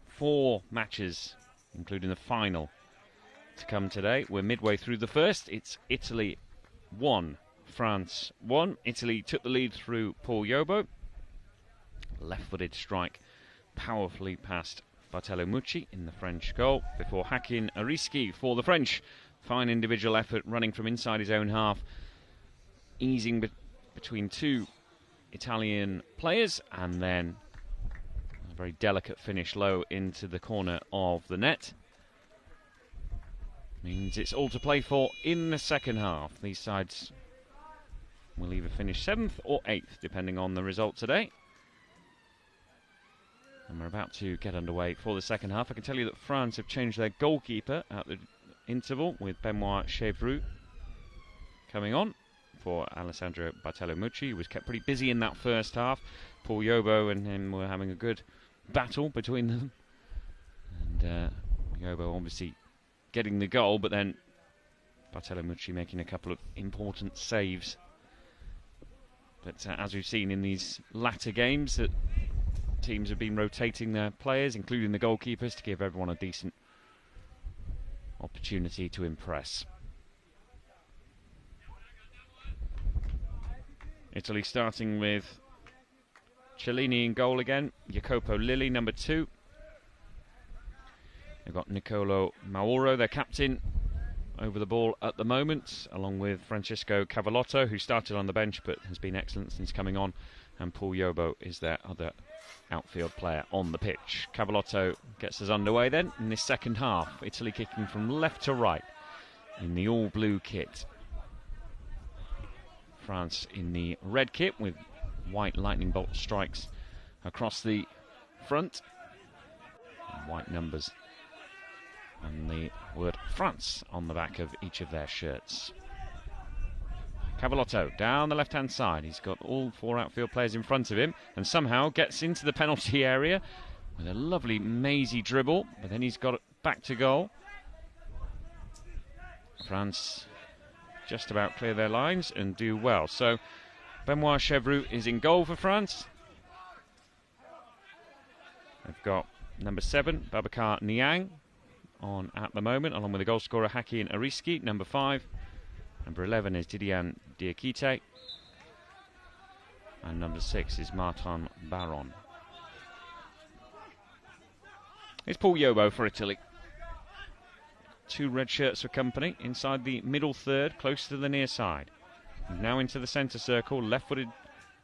4 matches, including the final, to come today. We're midway through the first. It's Italy 1, France 1. Italy took the lead through Paul Yobo. Left-footed strike powerfully past Bartolo Mucci in the French goal before Hakim Ariski for the French. Fine individual effort running from inside his own half, easing between 2 Italian players, and then a very delicate finish low into the corner of the net. Means it's all to play for in the second half. These sides will either finish 7th or 8th, depending on the result today. And we're about to get underway for the second half. I can tell you that France have changed their goalkeeper at the interval, with Benoit Chevroux coming on for Alessandro Bartolo Mucci, who was kept pretty busy in that first half. Paul Yobo and him were having a good battle between them. And Yobo obviously getting the goal, but then Bartolo Mucci making a couple of important saves. But as we've seen in these latter games, that teams have been rotating their players, including the goalkeepers, to give everyone a decent opportunity to impress. Italy starting with Cellini in goal again, Jacopo Lilli number 2. They've got Nicolo Mauro, their captain, over the ball at the moment, along with Francesco Cavallotto, who started on the bench but has been excellent since coming on, and Paul Yobo is their other outfield player on the pitch. Cavallotto gets us underway then in this second half. Italy kicking from left to right in the all-blue kit. France in the red kit with white lightning bolt strikes across the front. And white numbers and the word France on the back of each of their shirts. Cavallotto down the left-hand side. He's got all 4 outfield players in front of him and somehow gets into the penalty area with a lovely mazy dribble, but then he's got it back to goal. France just about clear their lines and do well. So Benoit Chevroux is in goal for France. They've got number 7, Babacar Niang, on at the moment, along with the goal scorer Hakim Ariski, number 5. Number 11 is Didier Diakite. And number 6 is Martin Baron. It's Paul Yobo for Italy. 2 red shirts for company inside the middle third, close to the near side. Now into the centre circle, left-footed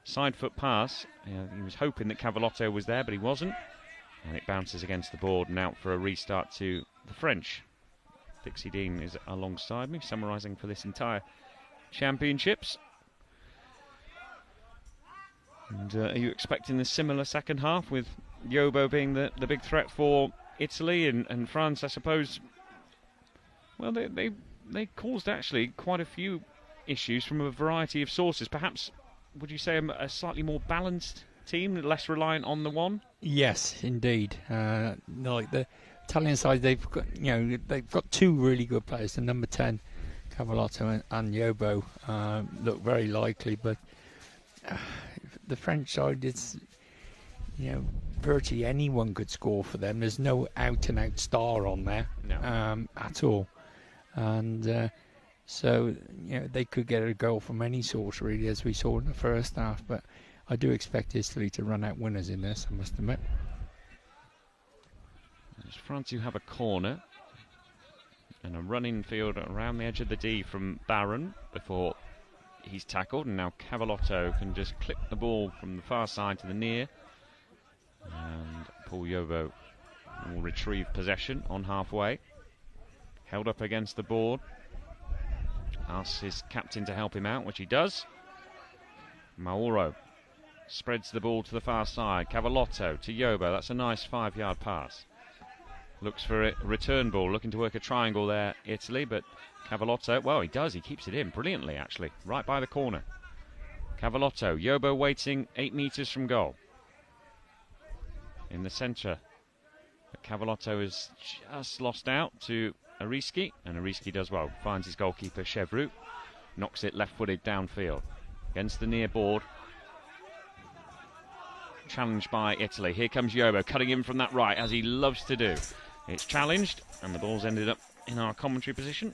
side foot pass. He was hoping that Cavallotto was there, but he wasn't. And it bounces against the board and out for a restart to the French. Dixie Dean is alongside me, summarising for this entire championships. And are you expecting a similar second half, with Yobo being the big threat for Italy and France, I suppose? Well, they caused actually quite a few issues from a variety of sources. Perhaps, would you say a slightly more balanced team, less reliant on the one?
Yes, indeed. Like the Italian side, they've got 2 really good players. The number 10, Cavallotto, and Yobo look very likely, but the French side, it's virtually anyone could score for them. There's no out-and-out star on there at all, and so they could get a goal from any source really, as we saw in the first half. But I do expect Italy to run out winners in this, I must admit.
There's France who have a corner and a run-in field around the edge of the D from Baron before he's tackled, and now Cavallotto can just clip the ball from the far side to the near, and Paul Yobo will retrieve possession on halfway. Held up against the board, asks his captain to help him out, which he does. Mauro spreads the ball to the far side. Cavallotto to Yobo. That's a nice 5-yard pass. Looks for a return ball, looking to work a triangle there, Italy, but Cavallotto, well, he does. He keeps it in brilliantly, actually, right by the corner. Cavallotto, Yobo waiting 8 metres from goal. In the centre But Cavallotto has just lost out to Ariski, and Ariski does well. Finds his goalkeeper, Chevroux. Knocks it left-footed downfield. Against the near board. Challenged by Italy. Here comes Yobo, cutting in from that right, as he loves to do. It's challenged, and the ball's ended up in our commentary position.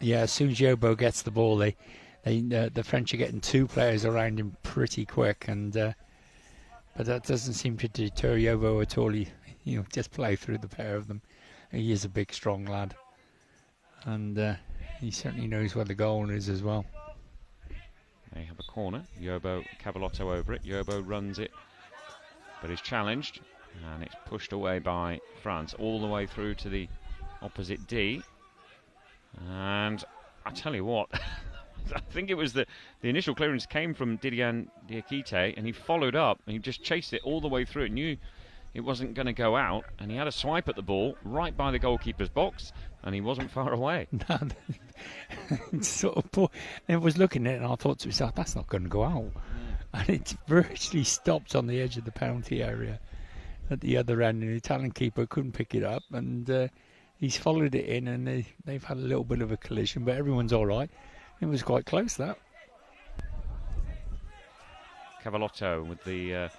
Yeah, as soon as Yobo gets the ball, the French are getting two players around him pretty quick, and but that doesn't seem to deter Yobo at all. He just play through the pair of them. He is a big, strong lad, and he certainly knows where the goal is as well.
They have a corner. Yobo, Cavallotto over it. Yobo runs it, but is challenged, and it's pushed away by France all the way through to the opposite D. And I tell you what, I think it was the initial clearance came from Didier Diakite, and he followed up and he just chased it all the way through. Knew it wasn't going to go out, and he had a swipe at the ball right by the goalkeeper's box, and he wasn't far away.
No, I was looking at it and I thought to myself, that's not going to go out. And it virtually stopped on the edge of the penalty area at the other end, and the Italian keeper couldn't pick it up, and he's followed it in, and they've had a little bit of a collision, but everyone's all right. It was quite close, that.
Cavallotto with the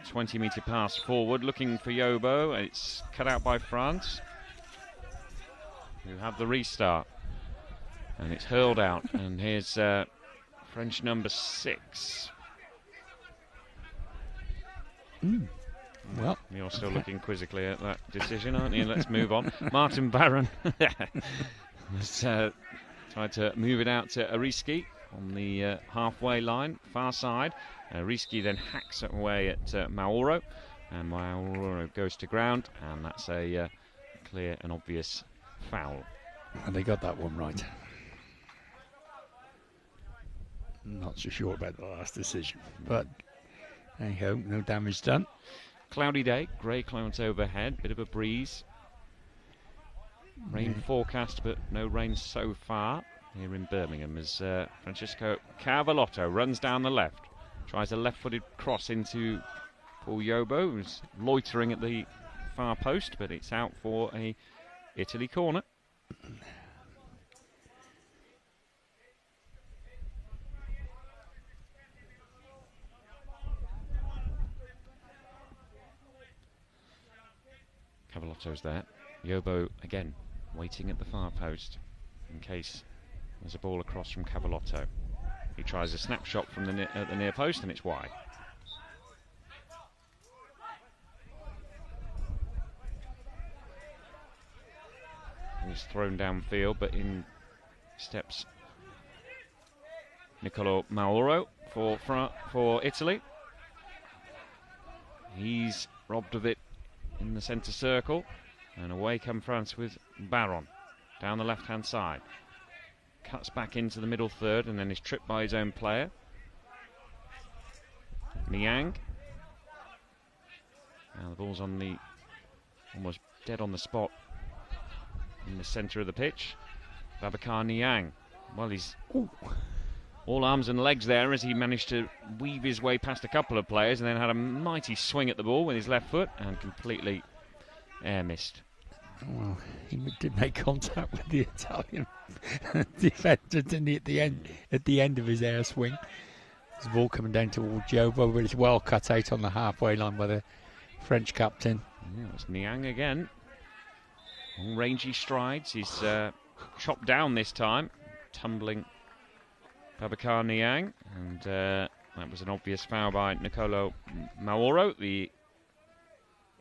20-metre pass forward, looking for Yobo. It's cut out by France, who have the restart. And it's hurled out, and here's French number 6.
Well,
you're still looking quizzically at that decision, aren't you? Let's move on. Martin Barron was tried to move it out to Ariski on the halfway line, far side. Ariski then hacks it away at Mauro, and Mauro goes to ground, and that's a clear and obvious foul.
And they got that one right. Not so sure about the last decision, but anyhow, no damage done.
Cloudy day, grey clouds overhead, bit of a breeze. Rain forecast, but no rain so far here in Birmingham as Francesco Cavallotto runs down the left. Tries a left-footed cross into Paul Yobo, who's loitering at the far post, but it's out for a Italy corner. Cavallotto's there. Yobo again waiting at the far post in case there's a ball across from Cavallotto. He tries a snapshot from at the near post, and it's wide. And he's thrown downfield, but in steps Niccolò Mauro for Italy. He's robbed of it in the centre circle, and away come France with Barron down the left-hand side. Cuts back into the middle third, and then is tripped by his own player. Niang. Now the ball's on the almost dead on the spot in the centre of the pitch. Babacar Niang. Well, he's all arms and legs there as he managed to weave his way past a couple of players, and then had a mighty swing at the ball with his left foot and completely air missed.
Well, he did make contact with the Italian defender, didn't he, at the end of his air swing. There's the ball coming down towards Yobo, but it's well cut out on the halfway line by the French captain.
Yeah, it's Niang again. Long rangy strides. He's chopped down this time, tumbling Babacar Niang, and that was an obvious foul by Niccolò Mauro, the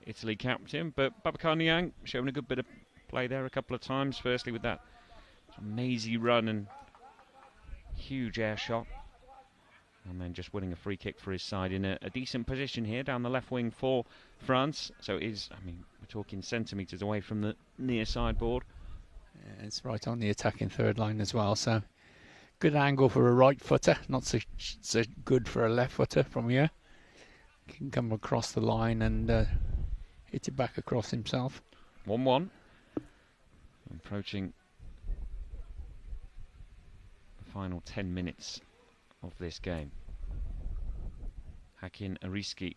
Italy captain, but Babacar Niang showing a good bit of play there a couple of times. Firstly with that mazy run and huge air shot, and then just winning a free kick for his side in a decent position here down the left wing for France. So it is, I mean, we're talking centimetres away from the near sideboard.
Yeah, it's right on the attacking third line as well, so good angle for a right footer, not so good for a left footer from here. Can come across the line and hit it back across himself.
1-1. Approaching the final 10 minutes of this game. Hakim Ariski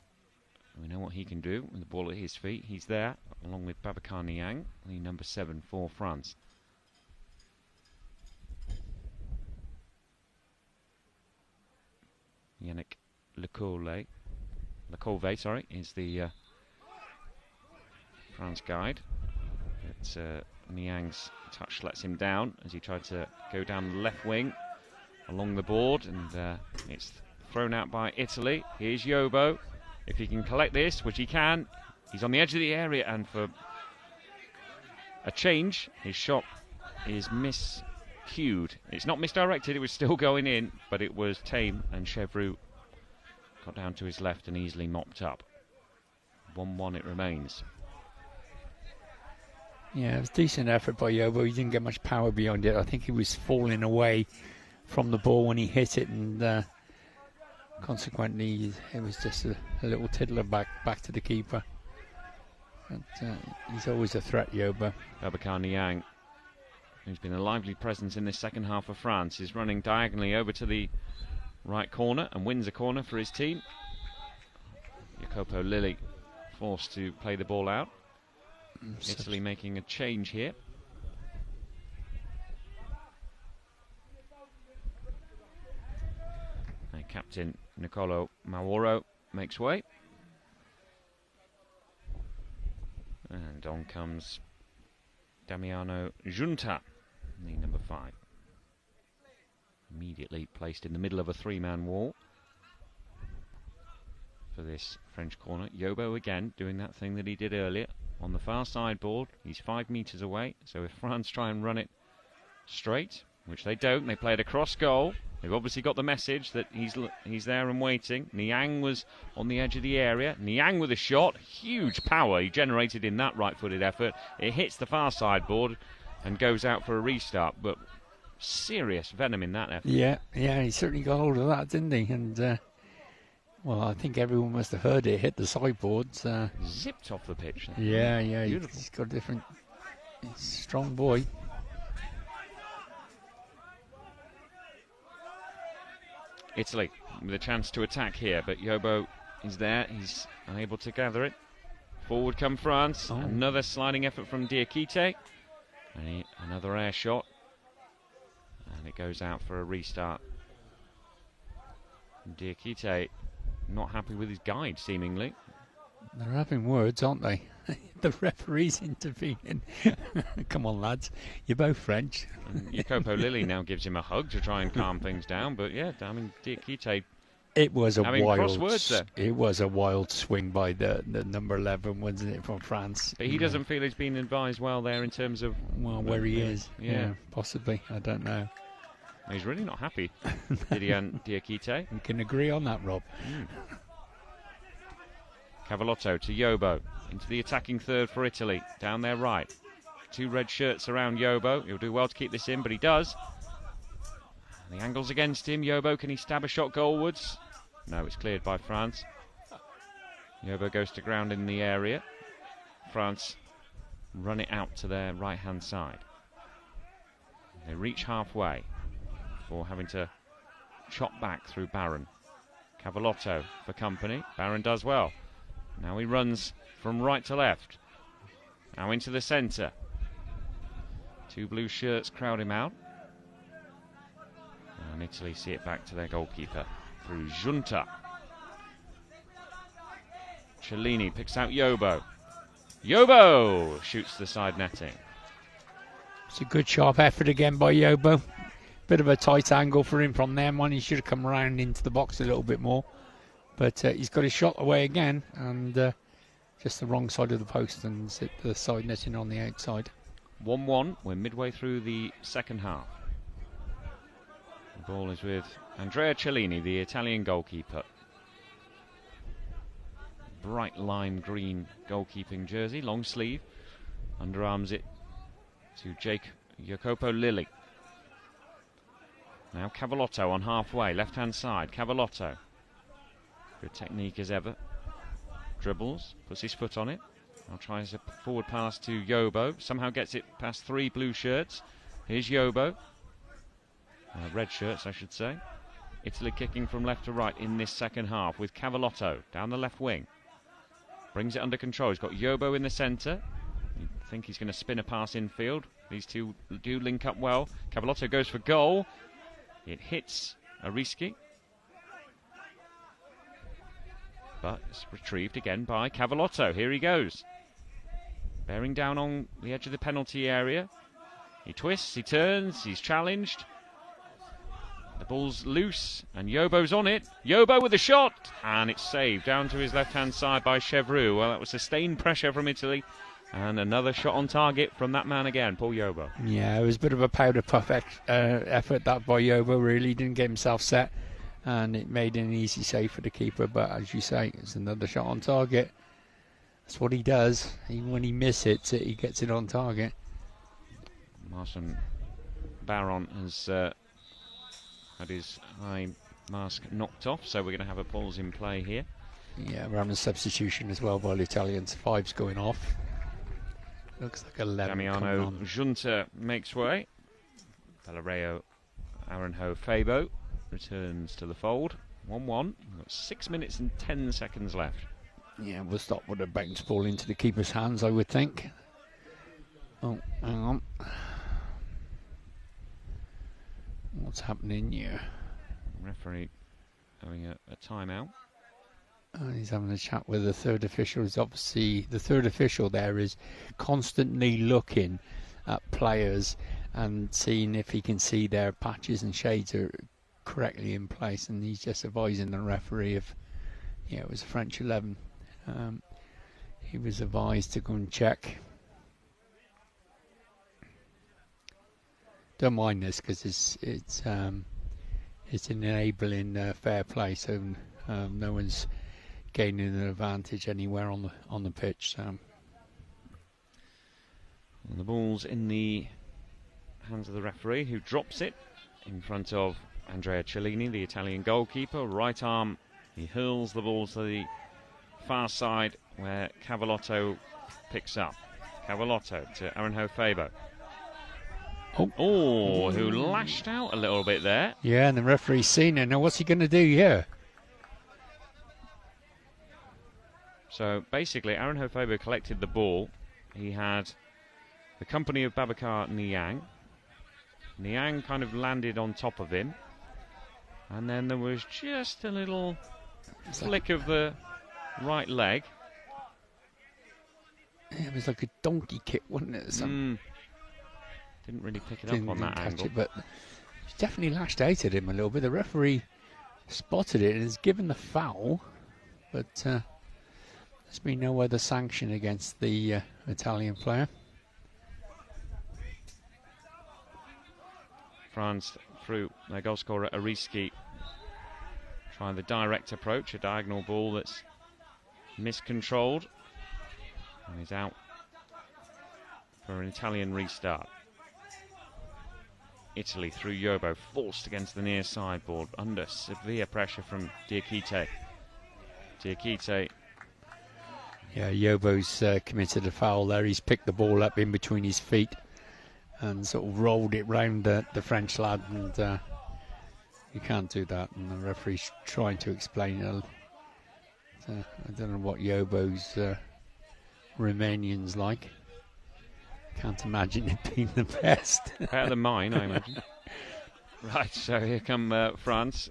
We know what he can do with the ball at his feet. He's there, along with Babacar Niang, the number 7 for France. Yannick Lecove, is the France guide. But Niang's touch lets him down as he tried to go down the left wing along the board, and it's thrown out by Italy. Here's Yobo. If he can collect this, which he can, he's on the edge of the area, and for a change, his shot is miscued. It's not misdirected, it was still going in, but it was tame, and Chevroux got down to his left and easily mopped up. 1-1 it remains.
Yeah, it was a decent effort by Yobo. He didn't get much power beyond it. I think he was falling away from the ball when he hit it, and consequently it was just a little tiddler back to the keeper. But he's always a threat, Yobo.
Babacar Niang, who's been a lively presence in this second half of France, is running diagonally over to the right corner and wins a corner for his team. Jacopo Lilli forced to play the ball out. Italy making a change here. And captain Nicolo Mauro makes way. And on comes Damiano Giunta, the number 5. Immediately placed in the middle of a 3-man wall for this French corner. Yobo again doing that thing that he did earlier on the far sideboard. He's 5 metres away, so if France try and run it straight, which they don't, they play it across goal. They've obviously got the message that he's there and waiting. Niang was on the edge of the area. Niang with a shot, huge power he generated in that right-footed effort. It hits the far sideboard and goes out for a restart, but serious venom in that effort.
Yeah, he certainly got hold of that, didn't he? And well, I think everyone must have heard it hit the sideboards.
Zipped off the pitch.
Yeah,
beautiful.
He's got a different, strong boy.
Italy with a chance to attack here, but Yobo is there. He's unable to gather it. Forward come France.
Oh.
Another sliding effort from Diakite. And another air shot. And it goes out for a restart. Diakite not happy with his guide, seemingly.
They're having words, aren't they? The referee's intervening. Come on, lads. You're both French.
And Jacopo Lilli now gives him a hug to try and calm things down. But yeah, I mean, Diakite.
It was a
wild
swing by the number 11, wasn't it, from France?
But he doesn't feel he's been advised well there in terms of
where he is. Yeah, possibly. I don't know.
He's really not happy, Diakite.
We can agree on that, Rob.
Cavallotto to Yobo, into the attacking third for Italy, down their right. 2 red shirts around Yobo. He'll do well to keep this in, but he does. The angle's against him. Yobo, can he stab a shot goalwards? No, it's cleared by France. Yobo goes to ground in the area. France run it out to their right-hand side. They reach halfway before having to chop back through Barron. Cavallotto for company. Barron does well. Now he runs from right to left. Now into the centre. 2 blue shirts crowd him out. And Italy see it back to their goalkeeper through Giunta. Cellini picks out Yobo. Yobo shoots the side netting.
It's a good sharp effort again by Yobo. Bit of a tight angle for him from there. He should have come around into the box a little bit more. But he's got his shot away again, and just the wrong side of the post, and hit the side netting on the outside.
1-1. We're midway through the second half. The ball is with Andrea Cellini, the Italian goalkeeper. Bright lime green goalkeeping jersey, long sleeve. Underarms it to Jacopo Lilli. Now Cavallotto on halfway, left-hand side. Cavallotto. Good technique as ever. Dribbles, puts his foot on it. Now tries a forward pass to Yobo. Somehow gets it past 3 blue shirts. Here's Yobo. Red shirts, I should say. Italy kicking from left to right in this second half with Cavallotto down the left wing. Brings it under control. He's got Yobo in the centre. You think he's going to spin a pass infield. These two do link up well. Cavallotto goes for goal. It hits Ariski. But it's retrieved again by Cavallotto. Here he goes. Bearing down on the edge of the penalty area. He twists, he turns, he's challenged. The ball's loose, and Yobo's on it. Yobo with a shot, and it's saved down to his left-hand side by Chevroux. Well, that was sustained pressure from Italy, and another shot on target from that man again, Paul Yobo.
Yeah, it was a bit of a powder puff effort that by Yobo, really. Didn't get himself set, and it made an easy save for the keeper. But as you say, it's another shot on target. That's what he does. Even when he misses it, he gets it on target.
Martin Baron has had his eye mask knocked off, so we're going to have a pause in play here.
Yeah, we're having a substitution as well by the Italians. 5's going off. Looks like 11.
Damiano Junta makes way. Valereo Aranjo Fabo returns to the fold. 1-1. We've got 6 minutes and 10 seconds left.
Yeah, we'll stop with a bounce ball into the keeper's hands, I would think. Oh, hang on. What's happening here?
Referee having a timeout.
He's having a chat with the third official. He's obviously, the third official there is constantly looking at players and seeing if he can see their patches and shades are correctly in place, and he's just advising the referee of, yeah, it was a French 11. He was advised to go and check. Don't mind this because it's enabling fair play, so no one's gaining an advantage anywhere on the pitch. So.
And the ball's in the hands of the referee, who drops it in front of Andrea Cellini, the Italian goalkeeper. Right arm, he hurls the ball to the far side where Cavallotto picks up. Cavallotto to Aranjo Fabo. Oh, who lashed out a little bit there.
Yeah, and the referee's seen it. Now, what's he going to do here?
So basically, Aranjo Fabo collected the ball. He had the company of Babacar Niang. Niang kind of landed on top of him. And then there was just a little flick of the right leg.
Yeah, it was like a donkey kick, wasn't it?
Didn't really pick it up on that angle.
But he definitely lashed out at him a little bit. The referee spotted it and has given the foul. But there's been no other sanction against the Italian player.
France through their goal scorer Ariski, trying the direct approach, a diagonal ball that's miscontrolled, and he's out for an Italian restart. Italy through Yobo, forced against the near sideboard under severe pressure from Diakite.
Yeah, Yobo's committed a foul there. He's picked the ball up in between his feet and sort of rolled it round the French lad, and you can't do that. And the referee's trying to explain it. I don't know what Yobo's Romanian's like. Can't imagine it being the best.
Better than mine, I imagine. Right, so here come France.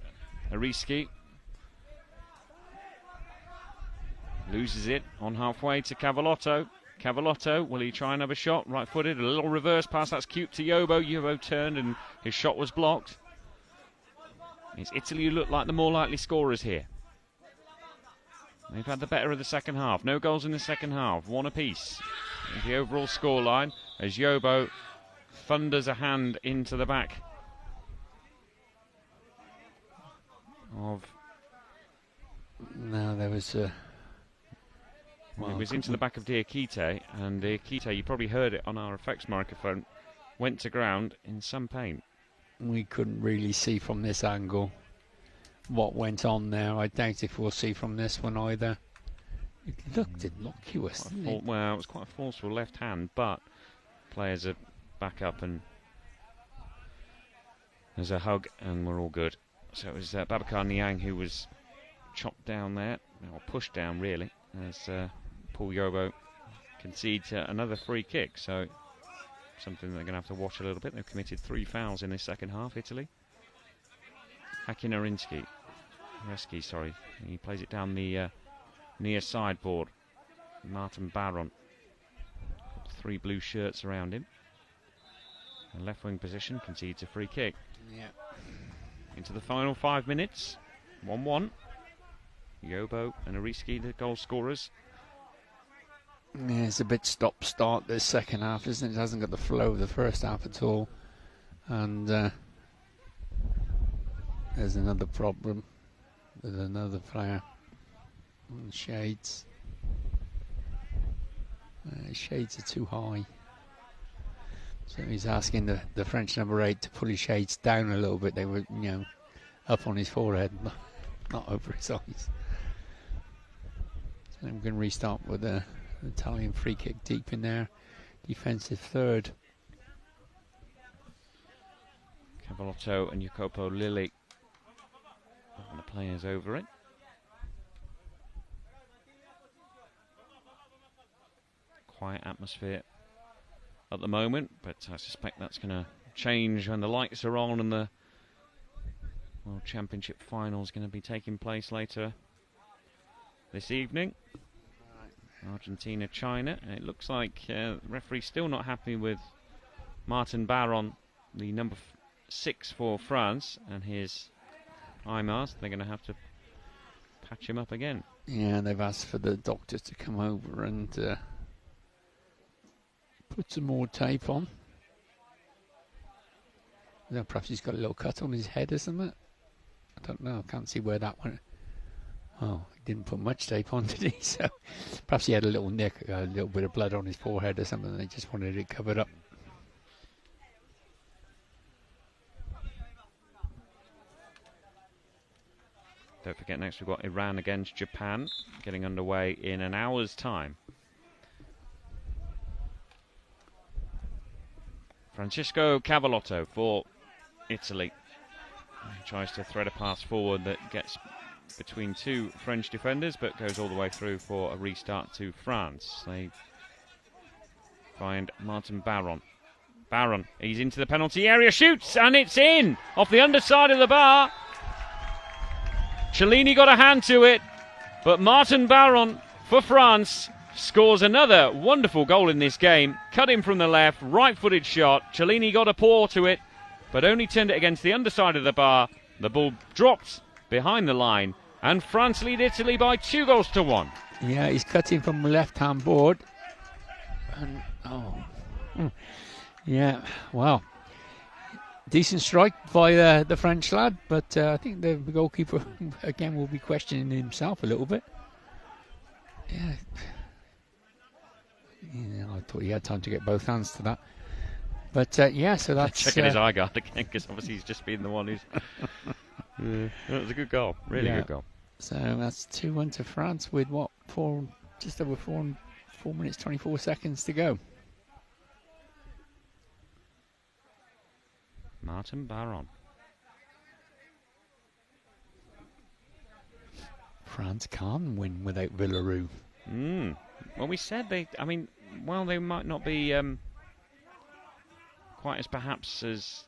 Ariski loses it on halfway to Cavallotto. Cavallotto, will he try another shot? Right-footed, a little reverse pass, that's cute to Yobo. Yobo turned and his shot was blocked. It's Italy who look like the more likely scorers here. They've had the better of the second half. No goals in the second half, one apiece. The overall scoreline as Yobo thunders a hand into the back of.
No, there was.
It was into the back of Diakite, and Diakite, you probably heard it on our effects microphone, went to ground in some pain.
We couldn't really see from this angle what went on there. I doubt if we'll see from this one either. It looked innocuous, didn't it?
Well, it was quite a forceful left hand, but players are back up and there's a hug and we're all good. So it was Babacar Niang who was chopped down there, or pushed down really, as Paul Yobo concedes another free kick, so something they're going to have to watch a little bit. They've committed 3 fouls in this second half, Italy. Reski, sorry. He plays it down the near sideboard. Martin Baron. 3 blue shirts around him. In left wing position, concedes a free kick.
Yeah.
Into the final 5 minutes. 1-1. Yobo and Ariski, the goal scorers.
Yeah, it's a bit stop-start this second half, isn't it? It hasn't got the flow of the first half at all. And there's another problem with another player. Shades. Shades are too high. So he's asking the French number 8 to pull his shades down a little bit. They were, up on his forehead, not over his eyes. So we're going to restart with an Italian free kick deep in there. Defensive third.
Cavallotto and Jacopo Lilli. And the players over it. Quiet atmosphere at the moment, but I suspect that's going to change when the lights are on and the World Championship final is going to be taking place later this evening. Argentina, China, and it looks like the referee's still not happy with Martin Baron, the number 6 for France, and his eye mask. They're going to have to patch him up again.
Yeah, they've asked for the doctor to come over and put some more tape on. Perhaps he's got a little cut on his head or something. I don't know. I can't see where that went. Oh, he didn't put much tape on, did he? So perhaps he had a little nick, a little bit of blood on his forehead or something. And they just wanted it covered up.
Don't forget, next we've got Iran against Japan, getting underway in an hour's time. Francisco Cavallotto for Italy. He tries to thread a pass forward that gets between 2 French defenders, but goes all the way through for a restart to France. They find Martin Baron. Baron, he's into the penalty area, shoots, and it's in! Off the underside of the bar. Cellini got a hand to it, but Martin Baron for France scores another wonderful goal in this game. Cut in from the left, right-footed shot. Cellini got a paw to it, but only turned it against the underside of the bar. The ball dropped behind the line, and France lead Italy by 2-1.
Yeah, he's cutting from the left-hand board. And, yeah, wow. Decent strike by the French lad, but I think the goalkeeper, again, will be questioning himself a little bit. Yeah. I thought he had time to get both hands to that. But, yeah, so that's...
Checking his eye guard again, because obviously he's just been the one who's... That was a good goal. Really good goal.
So that's 2-1 to France with, just over 4 minutes, 24 seconds to go.
Martin Baron.
France can't win without Villaroo.
Well, we said they might not be quite as perhaps as,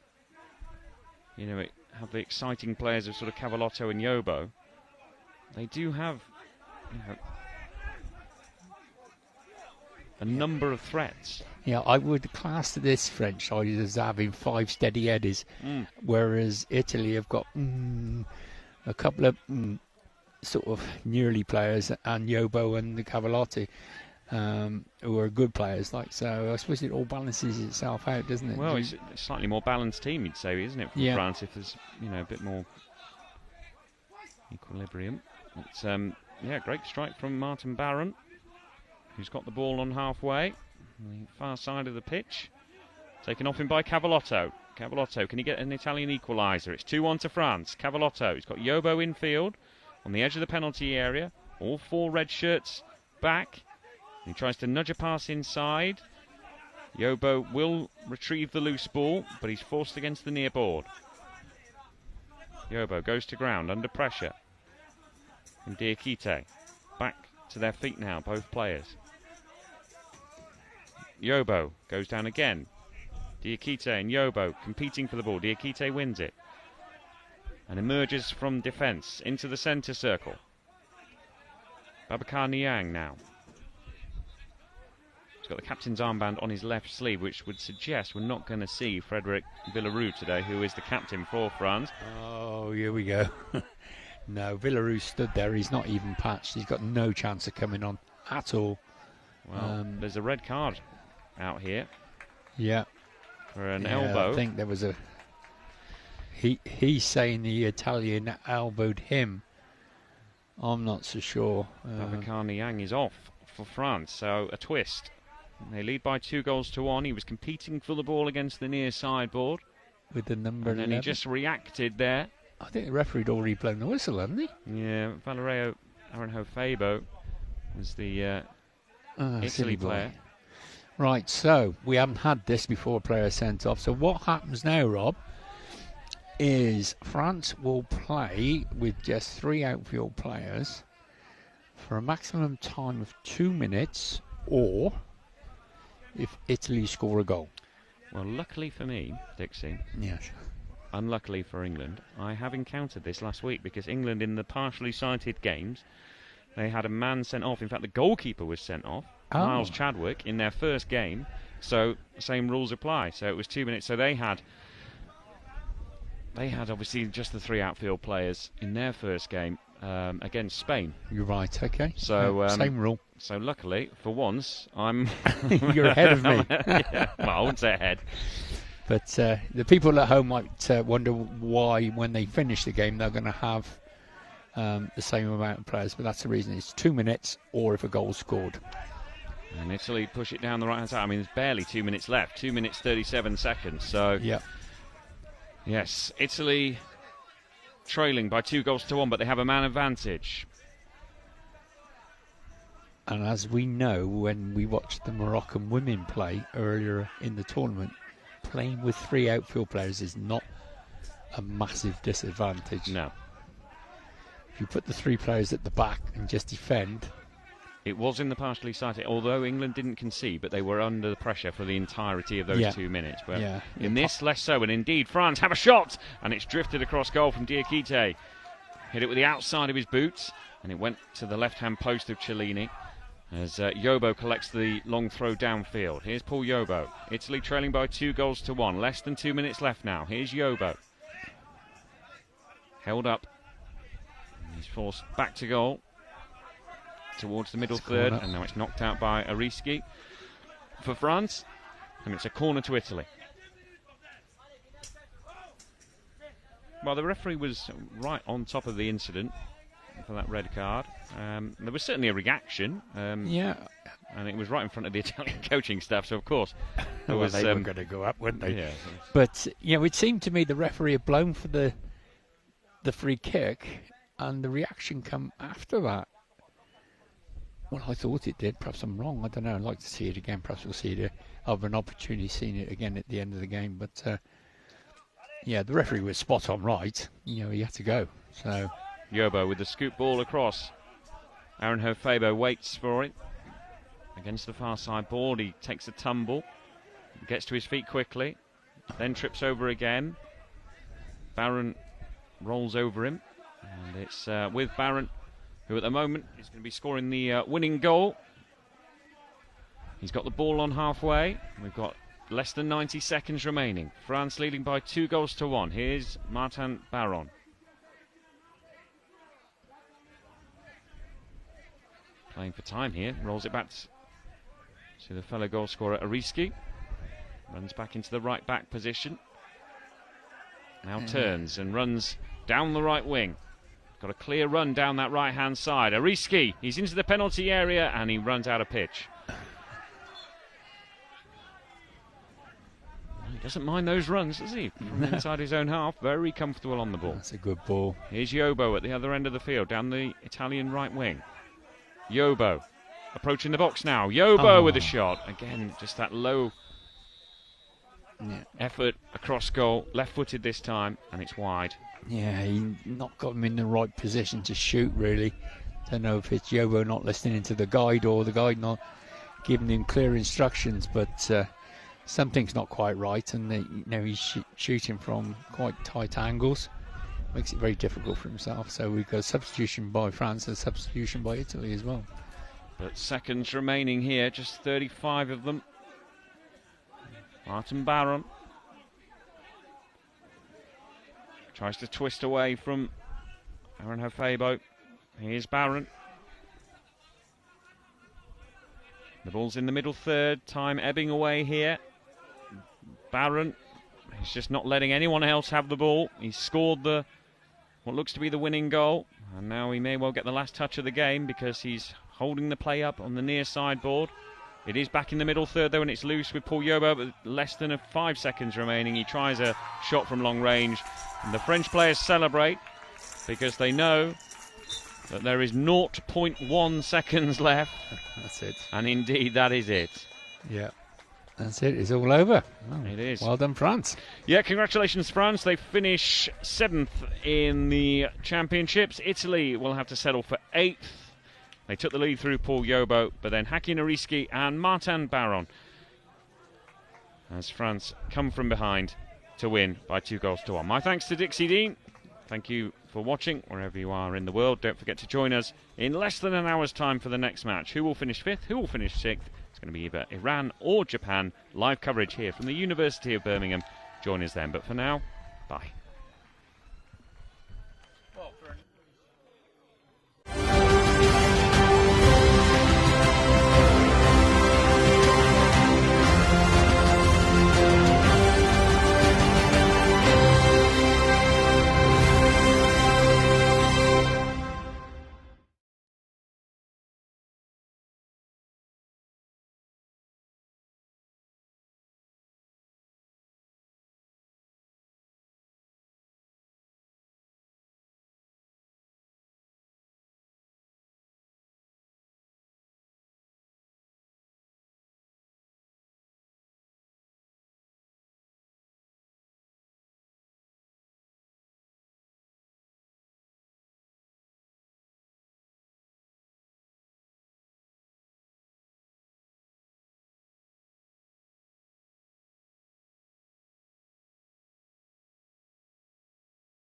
have the exciting players of sort of Cavallotto and Yobo. They do have, a number of threats.
Yeah, I would class this French side as having 5 steady eddies, whereas Italy have got a couple of sort of nearly players, and Yobo and the Cavallotto, who are good players. So I suppose it all balances itself out, doesn't it?
Well, it's a slightly more balanced team, you'd say, isn't it, from France, if there's a bit more equilibrium. It's great strike from Martin Baron, who's got the ball on halfway, on the far side of the pitch. Taken off him by Cavallotto. Cavallotto, can he get an Italian equaliser? It's 2-1 to France. Cavallotto, he's got Yobo infield, on the edge of the penalty area. All 4 red shirts back. He tries to nudge a pass inside. Yobo will retrieve the loose ball, but he's forced against the near board. Yobo goes to ground under pressure. And Diakite back to their feet now, both players. Yobo goes down again. Diakite and Yobo competing for the ball. Diakite wins it and emerges from defence into the centre circle. Babacar Niang now. He's got the captain's armband on his left sleeve, which would suggest we're not going to see Frédéric Villarou today, who is the captain for France.
Oh, here we go. No, Villarou stood there. He's not even patched. He's got no chance of coming on at all.
Well, there's a red card out here.
Yeah.
For an elbow.
I think there was a... He's saying the Italian elbowed him. I'm not so sure.
Babacar Niang is off for France, so a twist. They lead by 2-1. He was competing for the ball against the near sideboard.
With the number 11.
And then he just reacted there.
I think the referee had already blown the whistle, hadn't he?
Yeah, Valerio Aranjo-Fabo was the Italy player.
Right, so we haven't had this before a player sent off. So what happens now, Rob, is France will play with just 3 outfield players for a maximum time of 2 minutes, or if Italy score a goal.
Well, luckily for me, Dixie,
yes.
Unluckily for England, I have encountered this last week, because England, in the partially sighted games, they had a man sent off. In fact, the goalkeeper was sent off, Miles Chadwick, in their first game. So the same rules apply. So it was 2 minutes. So they had obviously just the 3 outfield players in their first game against Spain.
You're right. Okay.
So
same rule.
So luckily, for once, I'm
you're ahead of me.
Yeah, well, I wouldn't say ahead.
But the people at home might wonder why, when they finish the game, they're going to have the same amount of players. But that's the reason. It's 2 minutes, or if a goal's scored.
And Italy push it down the right-hand side. I mean, there's barely 2 minutes left. 2 minutes, 37 seconds. So,
yeah.
Yes, Italy trailing by 2-1, but they have a man advantage.
And as we know, when we watched the Moroccan women play earlier in the tournament, playing with 3 outfield players is not a massive disadvantage.
No.
If you put the 3 players at the back and just defend...
It was in the partially sighted, although England didn't concede, but they were under the pressure for the entirety of those 2 minutes. But in this, less so. And indeed, France have a shot, and it's drifted across goal from Diakite. Hit it with the outside of his boots, and it went to the left-hand post of Cellini as Yobo collects the long throw downfield. Here's Paul Yobo. Italy trailing by 2-1. Less than 2 minutes left now. Here's Yobo. Held up. He's forced back to goal towards the middle third, and now it's knocked out by Ariski for France, and it's a corner to Italy. Well, the referee was right on top of the incident for that red card. There was certainly a reaction. And it was right in front of the Italian coaching staff, so of course
they were going to go up, weren't they?
Yeah.
But it seemed to me the referee had blown for the free kick, and the reaction come after that. Well, I thought it did. Perhaps I'm wrong. I don't know. I'd like to see it again. Perhaps we'll see it. I'll have an opportunity seeing it again at the end of the game. But the referee was spot on right. He had to go. So
Yobo with the scoop ball across. Aranjo-Fabo waits for it against the far side board. He takes a tumble, gets to his feet quickly, then trips over again. Barron rolls over him, and it's with Barron, who at the moment is going to be scoring the winning goal. He's got the ball on halfway. We've got less than 90 seconds remaining. France leading by 2-1. Here's Martin Barron. Playing for time here. Rolls it back to the fellow goal scorer Ariski. Runs back into the right back position. Now turns and runs down the right wing. Got a clear run down that right-hand side. Ariski, he's into the penalty area, and he runs out of pitch. He doesn't mind those runs, does he? From inside his own half, very comfortable on the ball.
That's a good ball.
Here's Yobo at the other end of the field, down the Italian right wing. Yobo approaching the box now. Yobo with a shot. Again, just that low effort across goal. Left-footed this time, and it's wide.
Yeah, he not got him in the right position to shoot, really. Don't know if it's Yobo not listening to the guide or the guide not giving him clear instructions, but something's not quite right, and he's shooting from quite tight angles. Makes it very difficult for himself. So we've got a substitution by France and a substitution by Italy as well.
But seconds remaining here, just 35 of them. Martin Barron tries to twist away from Aaron Hafebo. Here's Barron. The ball's in the middle third. Time ebbing away here. Barron, he's just not letting anyone else have the ball. He's scored what looks to be the winning goal. And now he may well get the last touch of the game because he's holding the play up on the near sideboard. It is back in the middle third though, and it's loose with Paul Yobo, but less than 5 seconds remaining. He tries a shot from long range, and the French players celebrate because they know that there is 0.1 seconds left.
That's it.
And indeed, that is it.
Yeah. That's it. It's all over. Oh,
it is.
Well done, France.
Yeah, congratulations, France. They finish 7th in the championships. Italy will have to settle for 8th. They took the lead through Paul Yobo, but then Haki Nariski and Martin Barron, as France come from behind to win by 2-1. My thanks to Dixie Dean. Thank you for watching wherever you are in the world. Don't forget to join us in less than an hour's time for the next match. Who will finish 5th? Who will finish 6th? It's going to be either Iran or Japan. Live coverage here from the University of Birmingham. Join us then. But for now, bye.